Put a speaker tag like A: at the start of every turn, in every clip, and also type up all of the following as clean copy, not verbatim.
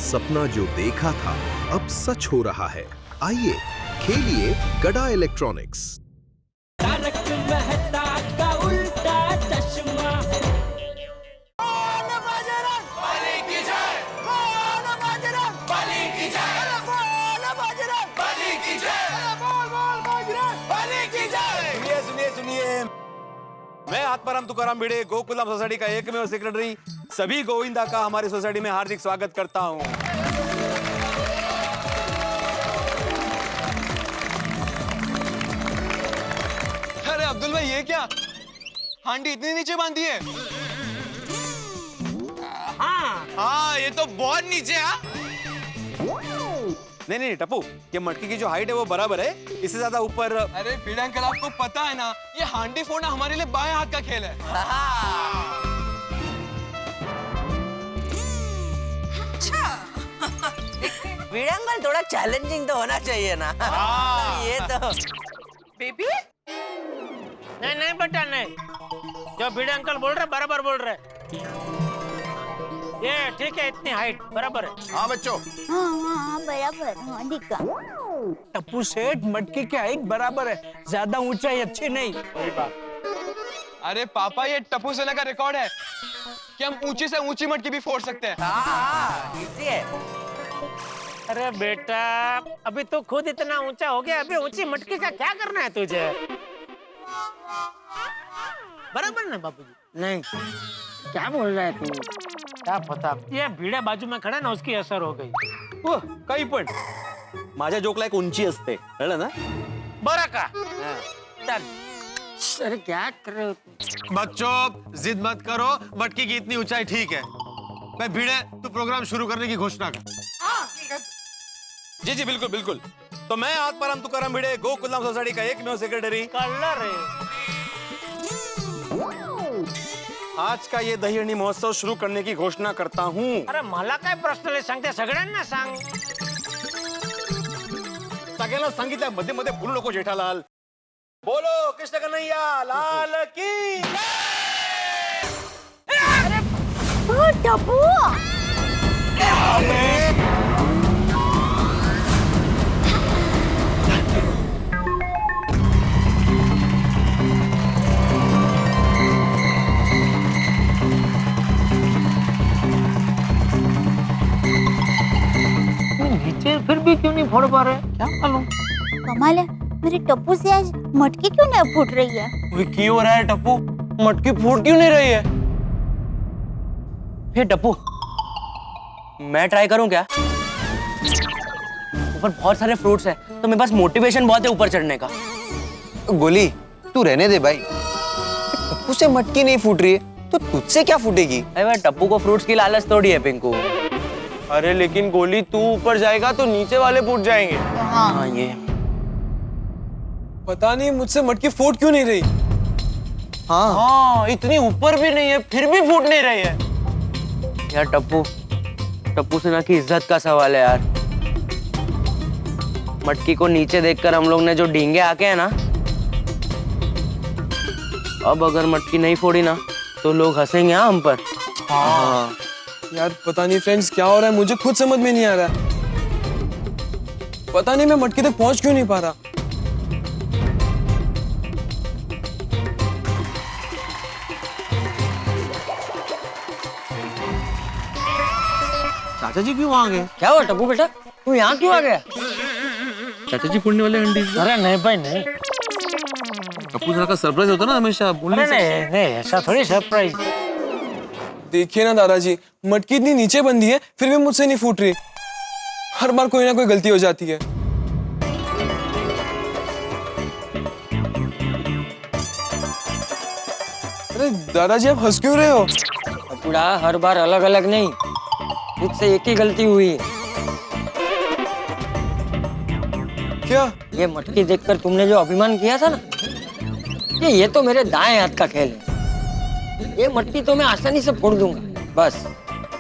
A: सपना जो देखा था अब सच हो रहा है। आइए खेलिए गड़ा इलेक्ट्रॉनिक्स।
B: तारक मेहता का उल्टा चश्मा।
C: सुनिए, मैं आत्माराम तुकाराम भिड़े, गोकुलम सोसाइटी का एकमेव सेक्रेटरी सभी गोविंदा का हमारी सोसाइटी में हार्दिक स्वागत करता हूं।
D: अरे अब्दुल भाई, ये क्या हांडी इतनी नीचे बांधी है? हाँ, ये तो बहुत नीचे है।
C: नहीं टप्पू, ये मटकी की जो हाइट है वो बराबर है, इससे ज्यादा ऊपर।
D: अरे भिड़े अंकल, आपको पता है ना, ये हांडी फोड़ना हमारे लिए बाएं हाथ का खेल है।
E: भिड़े अंकल, थोड़ा चैलेंजिंग तो होना चाहिए ना। ये तो
F: बेबी नहीं बेटा, नहीं, जो भिड़े अंकल बोल रहे बराबर बोल रहे। ये ठीक है, इतनी हाइट बराबर है।
C: हाँ बच्चों,
G: हाँ बराबर। हाँ दिखा।
H: टप्पू सेठ, मटकी की हाइट बराबर है, ज्यादा ऊंचाई अच्छी नहीं।
D: अरे पापा, ये टप्पू सेना का रिकॉर्ड है कि हम ऊंची से ऊंची मटकी भी फोड़ सकते हैं।
E: हाँ, इजी है।
F: अरे बेटा, अभी तो खुद इतना ऊंचा हो गया, अभी ऊंची मटकी का क्या करना है तुझे? बराबर ना बाबूजी? नहीं, क्या बोल रहा है तू? क्या पता, ये भिड़े बाजू में खड़ा ना, उसकी असर हो गई।
C: ओह, काही पण माझ्या जोकला एक उंची असते, कळलं ना?
F: बरा का? चल। अरे क्या कर रहे हो?
I: बच्चों, जिद मत करो, मटकी की इतनी ऊंचाई ठीक है। मैं भिड़े, तू प्रोग्राम शुरू करने की घोषणा कर।
C: जी बिल्कुल बिल्कुल। तो मैं आत्माराम तुकाराम भिड़े, गोकुलम सोसाइटी का एकमेव सेक्रेटरी
F: कलर है।
C: आज का ये दहीहंडी महोत्सव शुरू करने की घोषणा करता हूँ।
F: अरे मला काय प्रश्न आहे, सांगते सगळ्यांना सांग।
C: सगळ्यांना सांगितलं, मध्ये मध्ये बोलू नको जेठालाल। बोलो कृष्ण कन्हैया लाल की।
G: टप्पू
F: नीचे फिर भी क्यों नहीं फोड़ पा रहे? क्या मालूम।
G: कमाल है, मेरे टप्पू से आज मटकी क्यों नहीं फूट रही है?
D: क्यों हो रहा है टप्पू? मटकी फूट क्यों नहीं रही है?
E: फिर टप्पू, मैं ट्राई करूं क्या? ऊपर बहुत सारे फ्रूट्स हैं, तो मेरे पास मोटिवेशन बहुत है ऊपर चढ़ने का।
D: गोली, तू रहने दे भाई। टप्पू से मटकी नहीं फूट रही है, तो तुझसे क्या फूटेगी?
E: अरे टप्पू को फ्रूट्स की लालच थोड़ी है पिंकू।
D: अरे लेकिन गोली, तू ऊपर जाएगा तो नीचे वाले फूट जाएंगे।
E: हाँ, ये
D: पता नहीं मुझसे मटकी फूट क्यों नहीं रही। हाँ, इतनी ऊपर भी नहीं है, फिर भी फूट नहीं रही है।
E: यार टप्पू सेना की इज्जत का सवाल है यार। मटकी को नीचे देखकर हम लोग ने जो डींगे आके हैं ना, अब अगर मटकी नहीं फोड़ी ना तो लोग हंसेंगे हम पर।
D: हाँ यार, पता नहीं फ्रेंड्स क्या हो रहा है, मुझे खुद समझ में नहीं आ रहा। पता नहीं मैं मटकी तक पहुंच क्यों नहीं पा रहा।
I: चाचा जी क्यों आ गए?
E: क्या हुआ टप्पू बेटा, तू यहाँ क्यों आ गया?
I: चाचा जी फोड़ने वाले हंडी।
F: अरे नहीं भाई नहीं।
I: टप्पू सेना का सरप्राइज होता ना हमेशा, बोलने
F: अरे
I: से।
F: नहीं, ऐसा थोड़ी सरप्राइज।
D: देखिए ना दादाजी, मटकी इतनी नीचे बंधी है, फिर भी मुझसे नहीं फूट रही। हर बार कोई ना कोई गलती हो जाती है। अरे दादाजी, आप हंस क्यों रहे हो?
E: बूढ़ा, हर बार अलग अलग नहीं, मुझसे एक ही गलती हुई है।
D: क्या?
E: ये मटकी देखकर तुमने जो अभिमान किया था ना, ये तो मेरे दाएं हाथ का खेल है। ये मटकी तो मैं आसानी से फोड़ दूंगा, बस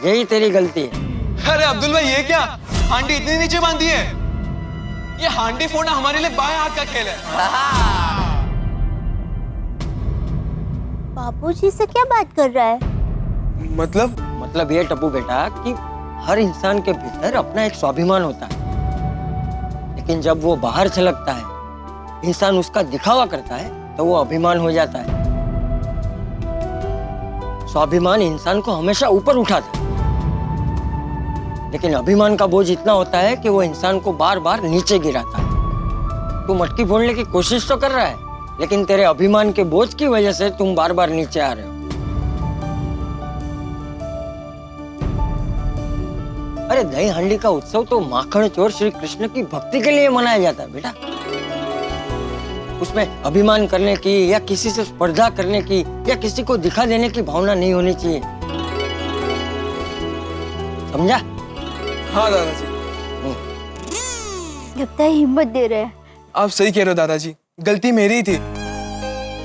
E: यही तेरी गलती है।
D: अरे अब्दुल भाई, ये क्या हांडी इतनी नीचे बांधी है? ये हांडी फोड़ना हमारे लिए बाएं हाथ का खेल है।
G: बाबूजी से क्या बात कर रहा है?
D: मतलब
E: ये टप्पू बेटा कि हर इंसान के भीतर अपना एक स्वाभिमान होता है, लेकिन जब वो बाहर झलकता है, इंसान उसका दिखावा करता है, तो वो अभिमान हो जाता है। स्वाभिमान इंसान को हमेशा ऊपर उठाता है, लेकिन अभिमान का बोझ इतना होता है कि वो इंसान को बार बार नीचे गिराता है। तू मटकी फोड़ने की कोशिश तो कर रहा है, लेकिन तेरे अभिमान के बोझ की वजह से तुम बार बार नीचे आ रहे हो। अरे दही हांडी का उत्सव तो माखन चोर श्री कृष्ण की भक्ति के लिए मनाया जाता है बेटा। उसमें अभिमान करने की या किसी से स्पर्धा करने की या किसी को दिखा देने की भावना नहीं होनी चाहिए, समझा?
D: हाँ दादाजी।
G: लगता है हिम्मत दे रहे हैं।
D: आप सही कह रहे हो दादाजी, गलती मेरी ही थी।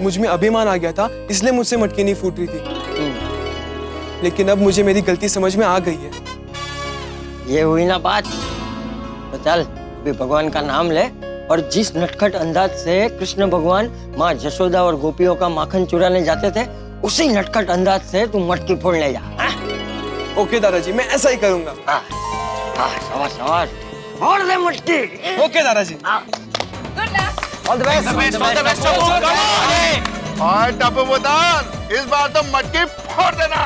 D: मुझ में अभिमान आ गया था, इसलिए मुझसे मटकी नहीं फूट रही थी। लेकिन अब मुझे मेरी गलती समझ में आ गई है।
E: ये हुई ना बात, तो चल अभी भगवान का नाम ले और जिस नटखट अंदाज से कृष्ण भगवान माँ यशोदा और गोपियों का माखन चुराने जाते थे, उसी नटखट अंदाज से तू मटकी फोड़ ले जा।
D: ओके दादाजी, मैं ऐसा ही करूंगा।
E: शाबाश शाबाश, फोड़ दे मटकी।
D: ओके दादाजी।
E: All the best, all the best.
I: और टप्पू बोतान, इस बार तो मटकी फोड़ देना।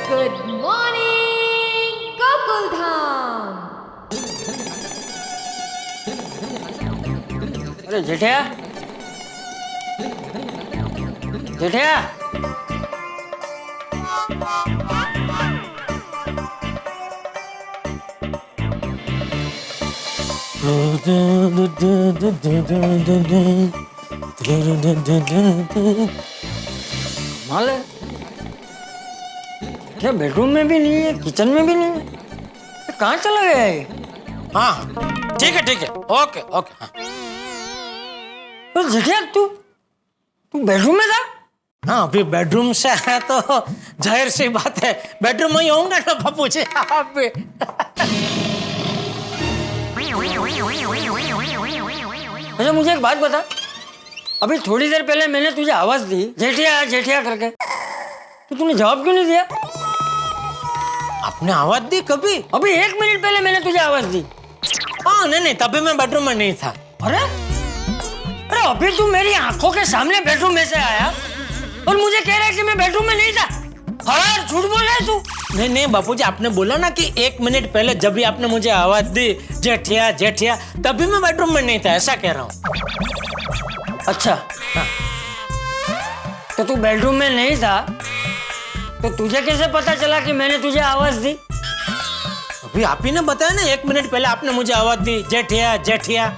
J: Good morning Gokuldham.
E: अरे जेठिया, जेठिया, माल है क्या? बेडरूम में भी नहीं है, किचन में भी नहीं है, कहाँ चला गया है?
F: हाँ ठीक है ठीक है, ओके ओके। हाँ।
E: तो जेठिया तू बेडरूम में था?
F: हाँ अभी बेडरूम से आया तो जाहिर सी बात है बेडरूम में ही होऊंगा ना पप्पू जी। आप भी
E: अच्छा मुझे एक बात बता, अभी थोड़ी देर पहले मैंने तुझे आवाज दी जेठिया जेठिया करके, तो तूने जवाब क्यों नहीं दिया?
F: आपने आवाज दी कभी?
E: अभी 1 मिनट पहले मैंने तुझे आवाज दी।
F: हाँ नहीं तभी मैं बेडरूम में नहीं था।
E: अरे अरे अभी तू मेरी आंखों के सामने बेडरूम में से आया और मुझे कह रहा है कि मैं बेडरूम में नहीं था। हर झूठ बोल रहा है तू।
F: नहीं नहीं बापूजी, आपने बोला ना कि 1 मिनट पहले जब भी आपने मुझे आवाज दी जेठिया जेठिया, तभी मैं बेडरूम में नहीं था, ऐसा कह रहा हूँ।
E: अच्छा हाँ। तो तू बेडरूम में नहीं था तो तुझे कैसे पता चला कि मैंने तुझे आवाज दी?
F: अभी आप ही ने बताया ना 1 मिनट पहले आपने मुझे आवाज दी जेठिया जेठिया,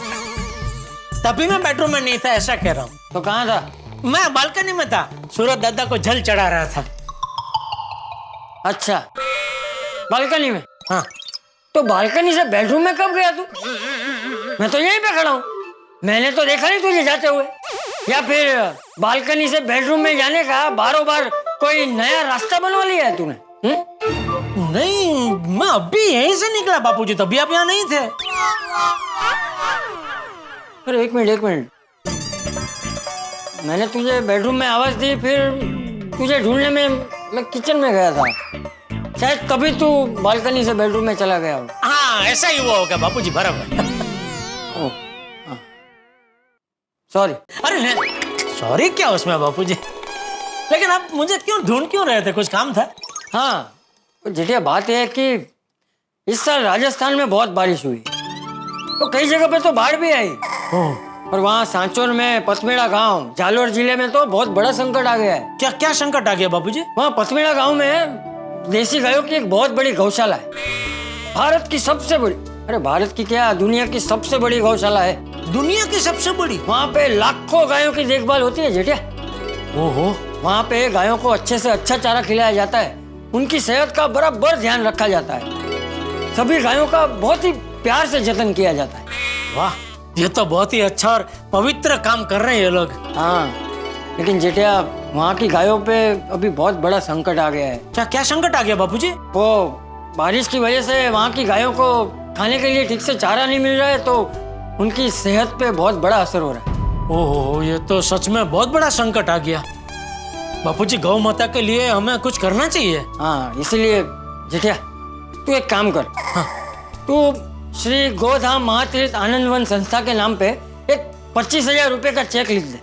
F: तभी मैं बेडरूम में नहीं था, ऐसा कह रहा हूँ।
E: तो कहाँ था?
F: मैं बालकनी में था, सूरज दादा को जल चढ़ा रहा था।
E: अच्छा बालकनी में?
F: हाँ।
E: तो बालकनी से बेडरूम में कब गया तू? मैं तो यहीं पे खड़ा हूँ, मैंने तो देखा नहीं तुझे जाते हुए। या फिर बालकनी से बेडरूम में जाने का बारों बार कोई नया रास्ता बनवा लिया है तूने?
F: नहीं मैं अभी यहीं से निकला बापूजी, तभी आप यहाँ नहीं थे।
E: अरे एक मिनट, मैंने तुझे बेडरूम में आवाज दी, फिर तुझे ढूंढने में मैं किचन में गया था, शायद तभी तू बालकनी से बेडरूम में चला गया हो।
F: हाँ ऐसा ही हुआ होगा बापूजी, बराबर।
E: सॉरी।
F: अरे नहीं सॉरी क्या उसमें बापूजी, लेकिन आप मुझे ढूंढ क्यों रहे थे? कुछ काम था?
E: हाँ जेठिया, बात यह है कि इस साल राजस्थान में बहुत बारिश हुई, तो कई जगह पे तो बाढ़ भी आई। और वहाँ सांचौर में पथमेड़ा गांव, जालोर जिले में तो बहुत बड़ा संकट आ गया है।
F: क्या क्या संकट आ गया बापूजी?
E: वहाँ पथमेड़ा गांव में देसी गायों की एक बहुत बड़ी गौशाला है, भारत की सबसे बड़ी, अरे भारत की क्या, दुनिया की सबसे बड़ी गौशाला है।
F: दुनिया की सबसे बड़ी?
E: वहाँ पे लाखों गायों की देखभाल होती है जेठिया।
F: ओहो।
E: वहाँ पे गायों को अच्छे से अच्छा चारा खिलाया जाता है, उनकी सेहत का बराबर ध्यान रखा जाता है, सभी गायों का बहुत ही प्यार से जतन किया जाता है।
F: वाह, ये तो बहुत ही अच्छा और पवित्र काम कर रहे हैं ये लोग।
E: हाँ, लेकिन जेठिया वहाँ की गायों पे अभी बहुत बड़ा संकट आ गया है।
F: क्या संकट आ गया बापूजी?
E: वो बारिश की वजह से वहाँ की गायों को खाने के लिए ठीक से चारा नहीं मिल रहा है, तो उनकी सेहत पे बहुत बड़ा असर हो रहा है।
F: ओहो, ये तो सच में बहुत बड़ा संकट आ गया। बापूजी, गौ माता के लिए हमें कुछ करना चाहिए।
E: हाँ, इसीलिए जेठिया तू एक काम कर। हाँ, तू श्री गोधाम महातीर्थ आनंदवन संस्था के नाम पे एक 25,000 रुपए का चेक लिख दे।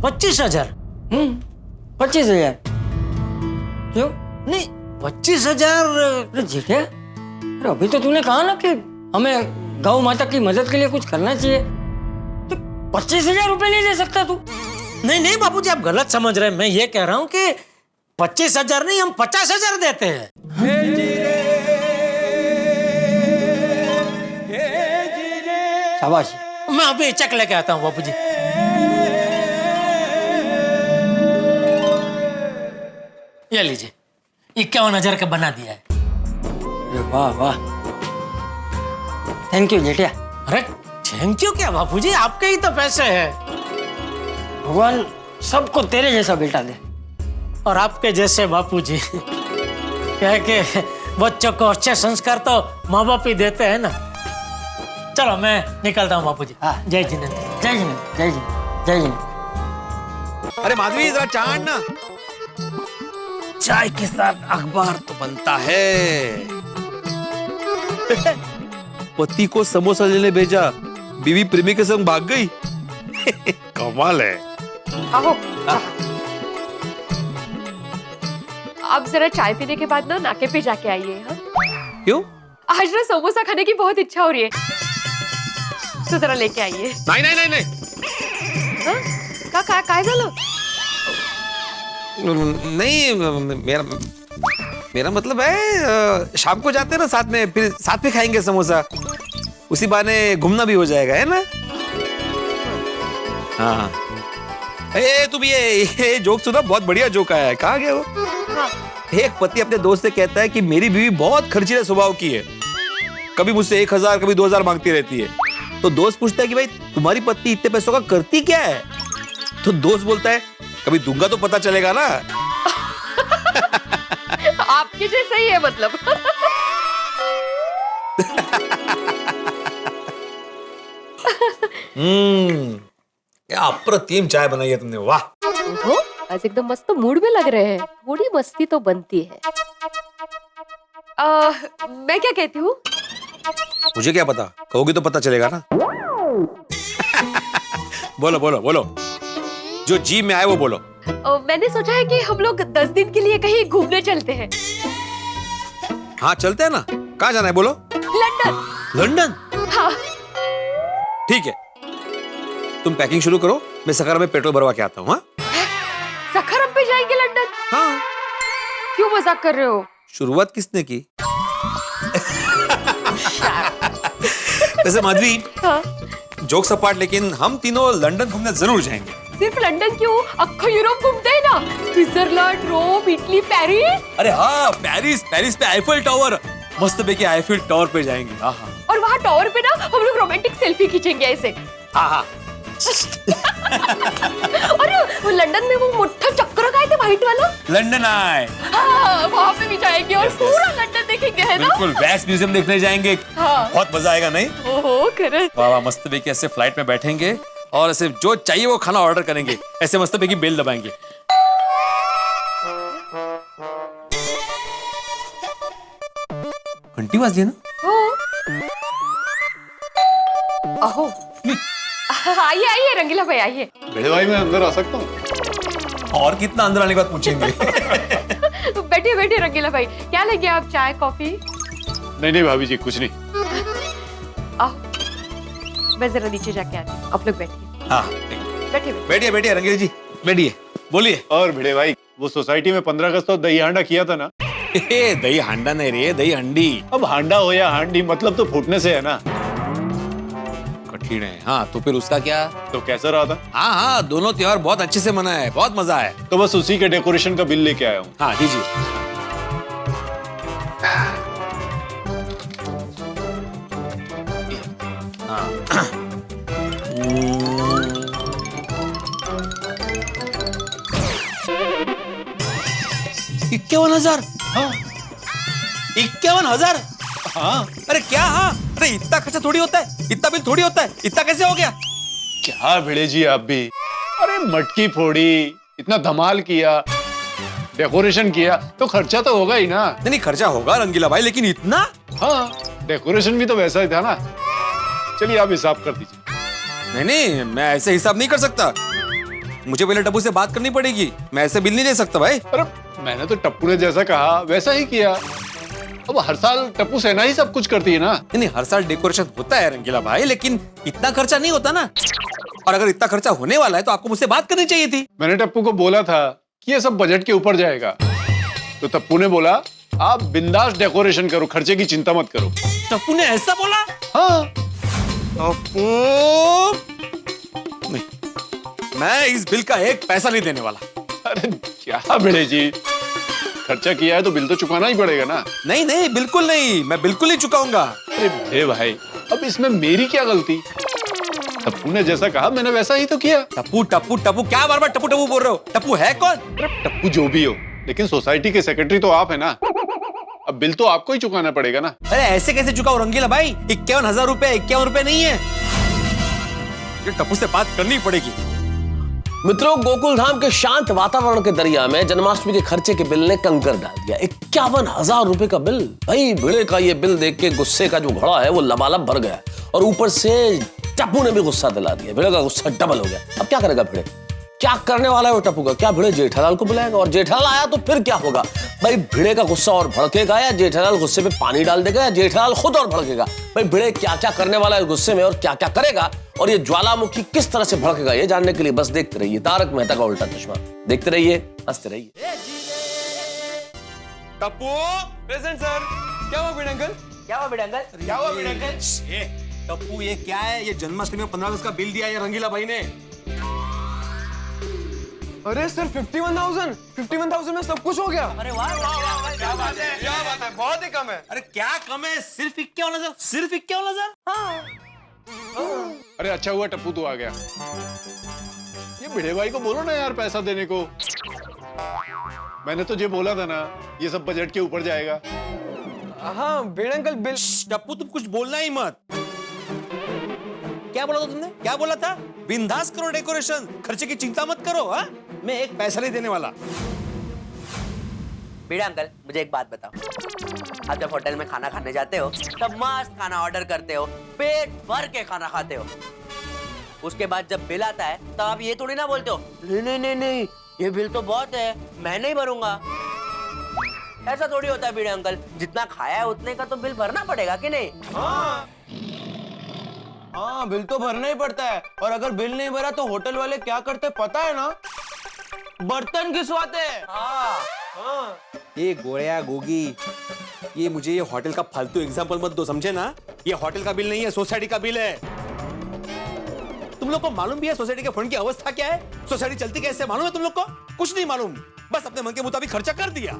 F: 25,000?
E: 25,000? क्यों?
F: नहीं, 25,000?
E: अरे जेठिया, अरे अभी तो तूने कहा ना कि हमें गौ माता की मदद के लिए कुछ करना चाहिए, तो 25,000 रुपए नहीं दे सकता तू?
F: नहीं बापूजी, आप गलत समझ रहे हैं। मैं ये कह रहा हूँ कि 25,000 नहीं, हम 50,000 देते हैं।
E: शाबाश।
F: मैं अभी चेक लेके आता हूँ बापूजी। ये लीजिए, 51,000 का बना दिया है।
E: अरे वाह वाह, थैंक यू जेठिया।
F: अरे थैंक यू क्या बापूजी, आपके ही तो पैसे हैं।
E: भगवान सबको तेरे जैसा बेटा दे।
F: और आपके जैसे बापूजी। कह के बच्चों को अच्छे संस्कार तो माँ बाप ही देते हैं ना। चलो मैं निकलता हूँ बापूजी।
E: हाँ,
F: जय जिनेंद्र।
E: जय जिनेंद्र, जय जिनेंद्र, जय जिनेंद्र।
C: अरे माधवी, जरा चाय ना। चाय के साथ अखबार तो बनता है। पति को समोसा लेने भेजा, बीवी प्रेमी के संग भाग गई। कमाल है।
J: आओ, आप जरा चाय पीने के बाद ना नाके पे जाके आइए। हाँ?
C: क्यों?
J: आज ना समोसा खाने की बहुत इच्छा हो रही है, तो जरा लेके आइए।
C: नहीं नहीं नहीं नहीं।
J: काय झालं?
C: नहीं, मेरा मतलब है शाम को जाते हैं ना साथ में, फिर साथ में खाएंगे समोसा, उसी बहाने घूमना भी हो जाएगा, है ना? हाँ। तुम ये जोक सुना, बहुत बढ़िया जोक आया है। कहाँ गए वो?
J: हाँ।
C: एक पति अपने दोस्त से कहता है कि मेरी बीवी बहुत खर्चीले स्वभाव की है, कभी मुझसे 1,000 कभी 2,000 मांगती रहती है। तो दोस्त पूछता है कि भाई तुम्हारी पत्नी इतने पैसों का करती क्या है? तो दोस्त बोलता है कभी दूंगा तो पता चलेगा ना।
J: आपके जैसा ही है मतलब।
C: क्या अप्रतिम चाय बनाई है तुमने, वाह।
J: ओहो, आज एकदम मस्त मूड में लग रहे हैं, थोड़ी मस्ती तो बनती है। मैं क्या कहती हूँ?
C: मुझे क्या पता, कहोगी तो पता चलेगा ना। बोलो बोलो बोलो, जो जी में आए वो बोलो।
J: मैंने सोचा है कि हम लोग 10 दिन के लिए कहीं घूमने चलते हैं।
C: हाँ चलते हैं ना। कहाँ जाना है बोलो?
J: लंदन।
C: लंदन?
J: हाँ।
C: ठीक है, तुम पैकिंग शुरू करो, मैं सखारा में पेट्रोल भरवा के आता हूँ। हाँ,
J: सखारा पे जाएंगे लंदन?
C: हाँ।
J: क्यों मजाक कर रहे हो?
C: शुरुआत किसने की? वैसे माधवी,
J: हाँ?
C: जोक सपाट, लेकिन हम तीनों लंदन घूमने जरूर जाएंगे।
J: सिर्फ लंदन क्यों, अक्खा यूरोप घूमते हैं ना, स्विट्जरलैंड, रोम, इटली, पेरिस।
C: अरे हाँ, पेरिस पे आईफिल टावर, मस्त पैकी आईफिल टावर पे जाएंगे। हाँ हाँ।
J: और वहाँ टावर पे ना हम लोग रोमांटिक सेल्फी खींचेंगे ऐसे।
C: हाँ हाँ।
J: और वो लंदन में वो मोटा चक्कर का है व्हाइट वाला,
C: लंदन आए।
J: हाँ, वहाँ पे भी जाएंगे और पूरा लंदन देखेंगे, है ना?
C: बिल्कुल, वैक्स म्यूजियम देखने जाएंगे।
J: हाँ।
C: बहुत मजा आएगा, नहीं?
J: ओहो, करेक्ट।
C: वाह वाह, मस्त पैकी ऐसे फ्लाइट में बैठेंगे और ऐसे जो चाहिए वो खाना ऑर्डर करेंगे, ऐसे मस्त पैकी बेल दबाएंगे। घंटी बज ना?
J: अहो, आइए आइए रंगीला भाई, आइए।
I: बड़े भाई, मैं अंदर आ सकता हूँ?
C: और कितना अंदर आने के बाद पूछेंगे।
J: बैठिए बैठिए रंगीला भाई, क्या लेंगे आप, चाय कॉफी?
I: नहीं नहीं भाभी जी, कुछ नहीं।
J: आओ, मैं जरा नीचे जाके आती हूँ, आप लोग बैठिए।
C: हाँ,
J: बैठिए
C: बैठिए बैठिए रंगीला जी, बैठिए, बोलिए।
I: और भिड़े भाई, वो सोसाइटी में 15 अगस्त तो दही हांडा किया था ना,
C: दही हांडा नहीं रे, दही हंडी।
K: अब हांडा हो या हांडी, मतलब तो फूटने से है ना।
C: कठिन है। हाँ तो फिर उसका क्या?
K: तो कैसा रहा था?
C: हाँ हाँ, दोनों त्योहार बहुत अच्छे से मनाए, बहुत मजा आया।
K: तो बस उसी के डेकोरेशन का बिल लेके आया हूँ।
C: हाँ दीजिए। हाँ 51,000।
K: हाँ
C: 51,000।
K: हाँ।
C: अरे क्या? हाँ अरे इतना खर्चा थोड़ी होता है, इतना बिल थोड़ी होता है, इतना कैसे हो गया?
K: क्या भिड़े जी आप भी, अरे मटकी फोड़ी, इतना धमाल किया, डेकोरेशन किया, तो खर्चा तो होगा ही ना।
C: नहीं खर्चा होगा रंगीला भाई, लेकिन इतना?
K: हाँ डेकोरेशन भी तो वैसा ही था ना। चलिए आप हिसाब कर दीजिए।
C: नहीं मैं ऐसे हिसाब नहीं कर सकता, मुझे पहले टप्पू से बात करनी पड़ेगी, मैं ऐसे बिल नहीं दे सकता भाई।
K: अरे मैंने तो टप्पू ने जैसा कहा वैसा ही किया। अब हर साल टप्पू सेना ही सब कुछ करती है ना।
C: नहीं हर साल डेकोरेशन होता है रंगीला भाई, लेकिन इतना खर्चा नहीं होता ना। और अगर इतना खर्चा होने वाला है तो आपको मुझसे बात करनी चाहिए थी।
K: मैंने टप्पू को बोला था कि ये सब बजट के ऊपर जाएगा, तो टप्पू ने बोला आप बिंदास डेकोरेशन करो, खर्चे की चिंता मत करो।
C: टप्पू ने ऐसा बोला?
K: हाँ।
C: टप्पू नहीं, मैं इस बिल का एक पैसा नहीं देने वाला।
K: अरे क्या भिड़े जी, खर्चा किया है तो बिल तो चुकाना ही पड़ेगा ना।
C: नहीं नहीं बिल्कुल नहीं, मैं बिल्कुल नहीं चुकाऊंगा।
K: अरे भिड़े भाई, अब इसमें मेरी क्या गलती? टप्पू ने जैसा कहा मैंने वैसा ही तो किया।
C: टप्पू टप्पू टप्पू क्या बार बार टप्पू टप्पू बोल रहे हो? टप्पू है कौन?
K: टप्पू जो भी हो, लेकिन सोसाइटी के सेक्रेटरी तो आप है ना। अब बिल तो आपको ही चुकाना पड़ेगा ना।
C: अरे ऐसे कैसे चुकाओ रंगीला भाई? 51,000 रुपए 51 रुपए नहीं है, ये टप्पू से बात करनी पड़ेगी।
L: मित्रों, गोकुल धाम के शांत वातावरण के दरिया में जन्माष्टमी के खर्चे के बिल ने कंकर डाल दिया। 51,000 रुपए का बिल। भाई भिड़े का ये बिल देख के गुस्से का जो घड़ा है वो लबालब भर गया, और ऊपर से टप्पू ने भी गुस्सा दिला दिया। भिड़े का गुस्सा डबल हो गया। अब क्या करेगा भिड़े? क्या करने वाला है वो टप्पू का? क्या भिड़े जेठालाल को बुलाएगा? और जेठालाल आया तो फिर क्या होगा? भाई भिड़े का गुस्सा और भड़केगा, या जेठालाल गुस्से पे पानी डाल देगा, या जेठालाल खुद और भड़केगा? भाई भिड़े क्या क्या करने वाला है गुस्से में, और क्या क्या करेगा, और ये ज्वालामुखी किस तरह से भड़केगा, ये जानने के लिए बस देखते रहिए तारक मेहता का उल्टा चश्मा। देखते रहिए, हंसते रहिए।
C: Tappu
D: present sir. क्या हुआ भिड़े अंकल?
E: क्या हुआ भिड़े अंकल?
C: क्या हुआ भिड़े अंकल? टप्पू ये क्या है? ये जन्माष्टमी में 15 अगस्त का बिल दिया है रंगीला भाई ने।
D: अरे सर 51,000 में सब कुछ हो गया।
E: अरे वाह वाह वाह,
D: क्या बात है, क्या बात है, बहुत ही कम है।
C: अरे क्या कम है? सिर्फ 51,000? सिर्फ 51,000?
K: अरे अच्छा हुआ टप्पू तो आ गया। ये भिड़े भाई को बोलो ना यार पैसा देने को। मैंने तो ये बोला था ना, ये सब बजट के ऊपर जाएगा।
D: हाँ भिड़े अंकल बिल।
C: टप्पू तुम कुछ बोलना ही मत। क्या बोला था तुमने? क्या बोला था? बिंदास करो डेकोरेशन, खर्चे की चिंता मत करो। हाँ मैं एक पैसा नहीं देने वाला।
E: भिड़े अंकल मुझे एक बात बताओ, आप जब होटल में खाना खाने जाते हो तब मस्त खाना ऑर्डर करते हो, पेट भर के खाना खाते हो, उसके बाद जब बिल आता है तो आप ये थोड़ी ना बोलते हो नहीं नहीं नहीं नहीं ये बिल तो बहुत है, मैं नहीं भरूंगा। ऐसा थोड़ी होता है भिड़े अंकल, जितना खाया है उतने का तो बिल भरना पड़ेगा कि नहीं?
D: हाँ बिल तो भरना ही पड़ता है, और अगर बिल नहीं भरा तो होटल वाले क्या करते पता है ना? बर्तन घिसवाते हैं। हाँ।
C: ये गोया गोगी, ये मुझे ये होटल का फालतू एग्जांपल मत दो, समझे ना? ये होटल का बिल नहीं है, सोसाइटी का बिल है। तुम लोग को मालूम भी है सोसाइटी के फंड की अवस्था क्या है? सोसाइटी चलती कैसे मालूम है तुम लोग को? कुछ नहीं मालूम, बस अपने मन के मुताबिक खर्चा कर दिया।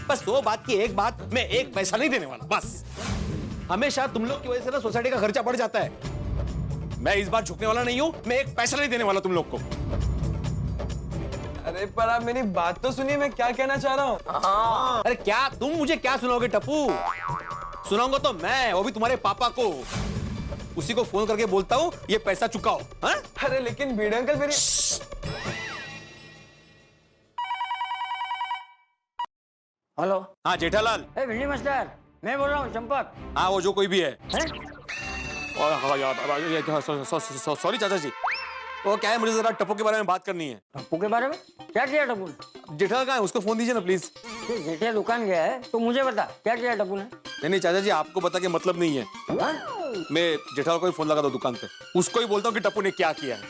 C: बस दो बात की एक बात, मैं एक पैसा नहीं देने वाला। बस हमेशा तुम लोग की वजह से ना सोसाइटी का खर्चा बढ़ जाता है। मैं इस बार झुकने वाला नहीं हूं, मैं एक पैसा नहीं देने वाला तुम लोग को।
D: अरे पर आप मेरी बात तो सुनिए, मैं क्या कहना चाह रहा हूँ।
C: अरे क्या तुम मुझे क्या सुनाओगे टप्पू? सुनाऊंगा तो मैं, वो भी तुम्हारे पापा को। उसी को फोन करके बोलता हूँ ये पैसा चुकाओ। हाँ?
D: अरे लेकिन भिड़े अंकल मेरी।
E: हेलो।
C: हाँ जेठालाल।
E: भिंडी मास्टर, मैं बोल रहा हूँ चंपक।
C: हाँ वो जो कोई भी है। सॉरी चाचा जी, वो क्या है, मुझे जरा टप्पू के बारे में बात करनी है।
E: टप्पू के बारे में? क्या किया टप्पू ने?
C: जेठालाल कहाँ है? उसको फोन दीजिए ना प्लीज।
E: जेठा दुकान गया है तो मुझे बता क्या किया टप्पू ने?
C: नहीं चाचा जी, आपको बता के मतलब नहीं है। मैं जेठालाल को ही फोन लगा दो दुकान पे, उसको ही बोलता हूँ कि टप्पू ने क्या किया है।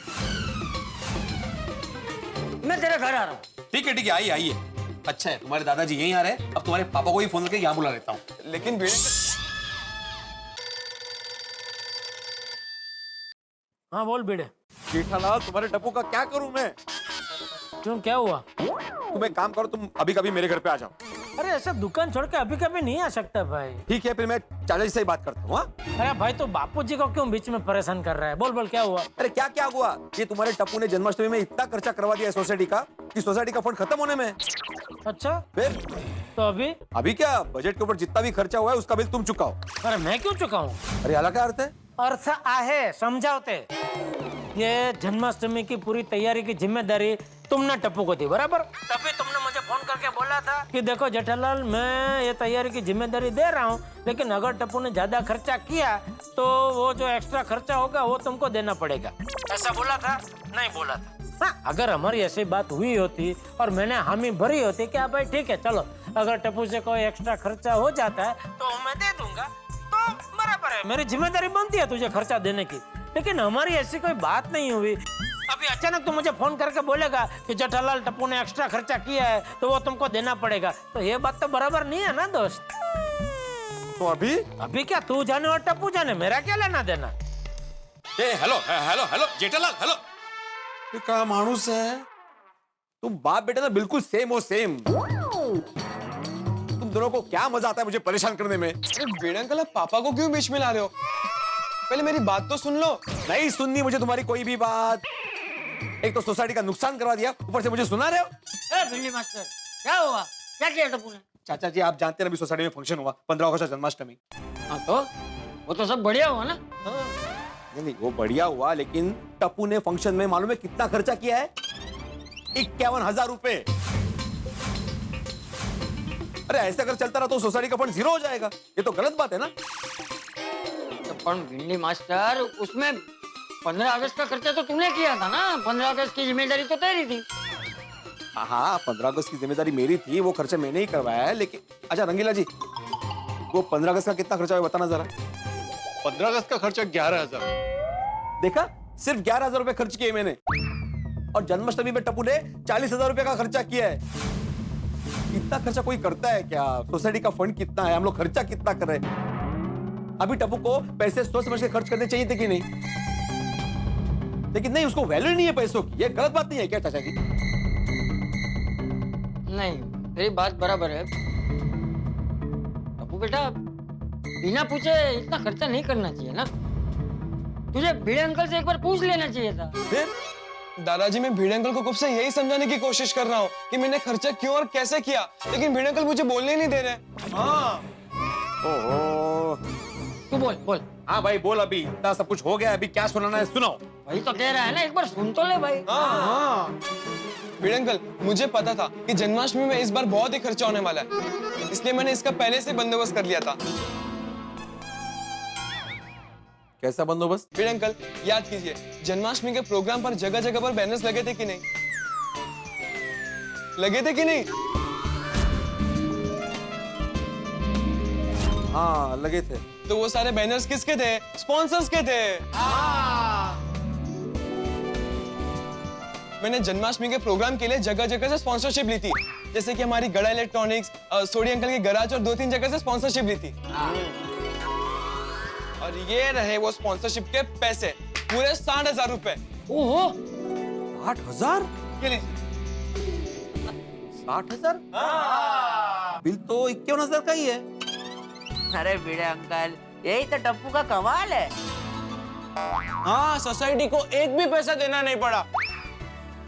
E: मैं तेरे घर आ रहा हूँ।
C: ठीक है आइए आइए। अच्छा है तुम्हारे दादाजी यहीं आ रहे हैं, अब तुम्हारे पापा को ही फोन करके यहाँ बुला लेता हूँ।
D: लेकिन भिड़े
F: हाँ बोल भिड़े।
C: जेठालाल तुम्हारे टप्पू का क्या करूं मैं?
F: क्यों, क्या हुआ?
C: तुम एक काम करो, तुम अभी कभी मेरे घर पे आ जाओ।
F: अरे ऐसा दुकान छोड़ के अभी कभी नहीं आ सकता भाई।
C: ठीक है, फिर मैं चाचा जी से ही बात करता हूँ।
F: अरे भाई तो बापू जी को क्यों बीच में परेशान कर रहा है? बोल बोल क्या हुआ?
C: अरे क्या क्या हुआ? ये तुम्हारे टप्पू ने जन्माष्टमी में इतना खर्चा करवा दिया है सोसाइटी का कि सोसाइटी का फंड खत्म होने में है।
F: अच्छा,
C: फिर
F: तो अभी
C: क्या बजट के ऊपर जितना भी खर्चा हुआ है उसका बिल तुम चुकाओ।
F: अरे मैं क्यों चुकाऊं?
C: अरे अलग क्या अर्थ है?
F: अर्थ आहे समझाओते। ये जन्माष्टमी की पूरी तैयारी की जिम्मेदारी तुमने टप्पू को दी, बराबर? तभी तुमने मुझे फोन करके बोला था कि देखो जेठालाल, मैं ये तैयारी की जिम्मेदारी दे रहा हूँ, लेकिन अगर टप्पू ने ज्यादा खर्चा किया तो वो जो एक्स्ट्रा खर्चा होगा वो तुमको देना पड़ेगा। ऐसा बोला था? नहीं बोला था? हाँ, अगर हमारी ऐसी बात हुई होती और मैंने हामी भरी होती कि भाई ठीक है चलो, अगर टप्पू से कोई एक्स्ट्रा खर्चा हो जाता है तो मैं दे दूंगा, तो बराबर है, मेरी जिम्मेदारी बनती है तुझे खर्चा देने की। लेकिन हमारी ऐसी कोई बात नहीं हुई। अभी अचानक तुम मुझे फोन करके बोलेगा कि जेठालाल टप्पू ने एक्स्ट्रा खर्चा किया है तो वो तुमको देना पड़ेगा, तो ये बात तो बराबर नहीं है ना दोस्त।
C: तो अभी
F: क्या तू जाने और टप्पू जाने, मेरा क्या लेना देना?
C: Hello hello hello Jethalal, hello. ये क्या मानुस है? तुम बाप बेटा ना बिल्कुल सेम हो सेम। तुम दोनों को क्या मजा आता है मुझे परेशान करने में?
D: भिड़े अंकल, आप पापा को क्यों बीच में ला रहे हो? पहले मेरी बात तो सुन लो।
C: नहीं सुननी मुझे तुम्हारी कोई भी बात। एक तो सोसाइटी का नुकसान करवा दिया, ऊपर से मुझे सुना रहे हो।
E: भिंडी मास्टर, क्या हुआ? क्या किया टप्पू ने?
C: चाचा जी आप जानते हैं अभी सोसाइटी में फंक्शन हुआ 15 अगस्त जन्माष्टमी।
E: हाँ तो वो तो सब बढ़िया हुआ ना।
C: नहीं वो बढ़िया हुआ, लेकिन टप्पू ने फंक्शन में मालूम है कितना खर्चा किया है? 51,000 रुपए। अरे ऐसे अगर चलता रहा तो सोसाइटी का फंड जीरो हो जाएगा, ये तो गलत बात है ना।
E: तो भिंडी मास्टर, उसमें 15 अगस्त का खर्चा तो तुमने किया था ना। 15 अगस्त की जिम्मेदारी तो तेरी थी।
C: हाँ 15 अगस्त की जिम्मेदारी मेरी थी, वो खर्चा मैंने ही करवाया है। लेकिन अच्छा रंगीला जी, वो 15 अगस्त का कितना खर्चा हुआ बताना जरा।
K: 15 अगस्त का खर्चा 11,000।
C: देखा, सिर्फ 11,000 रुपए खर्च किए मैंने, और जन्माष्टमी में टप्पू ने 40,000 रुपए का खर्चा किया है। इतना खर्चा कोई करता है क्या? सोसाइटी का फंड कितना है, हम लोग खर्चा कितना कर रहे हैं? अभी टप्पू को पैसे सोच समझ के खर्च करने चाहिए थे कि नहीं? लेकिन नहीं, उसको वैल्यू नहीं है पैसों की। ये गलत बात नहीं है क्या चाचा जी?
E: नहीं, तेरी बात बराबर है टप्पू बेटा। बिना पूछे इतना खर्चा नहीं करना चाहिए ना। तुझे भिड़े अंकल से एक बार पूछ लेना चाहिए था।
C: फिर
D: दादाजी, मैं भिड़े अंकल को कब से यही समझाने की कोशिश कर रहा हूँ कि मैंने खर्चा क्यों और कैसे किया, लेकिन भिड़े अंकल मुझे बोलने ही नहीं दे रहे।
C: हाँ ओहो,
E: तू बोल बोल।
C: हाँ भाई बोल, अभी इतना सब कुछ हो गया, अभी क्या सुनाना है सुनाओ।
E: वही तो कह रहा है ना, एक बार सुन तो ले भाई।
D: हाँ। भिड़े अंकल, मुझे पता था कि जन्माष्टमी में इस बार बहुत ही खर्चा होने वाला है, इसलिए मैंने इसका पहले से बंदोबस्त कर लिया था।
C: कैसा बंदोबस्त?
D: भिड़े अंकल, याद कीजिए, जन्माष्टमी के प्रोग्राम पर जगह जगह पर बैनर्स लगे थे कि नहीं? लगे थे कि नहीं?
C: हाँ लगे थे।
D: तो वो सारे बैनर्स किसके थे? स्पॉन्सर्स के थे। मैंने जन्माष्टमी के प्रोग्राम के लिए जगह जगह से स्पॉन्सरशिप ली थी, जैसे कि हमारी गड़ा इलेक्ट्रॉनिक्स, सोडी अंकल के गराज और 2-3 जगह से स्पॉन्सरशिप ली थी। और ये रहे वो स्पॉन्सरशिप के पैसे, पूरे 60,000 रुपए।
E: ओहो,
C: 60,000?
D: ये लीजिए।
C: 60,000? बिल तो 51,000 का ही है।
B: अरे भिड़े अंकल, यही तो टप्पू का कमाल है।
H: हाँ, सोसाइटी को एक भी पैसा देना नहीं पड़ा,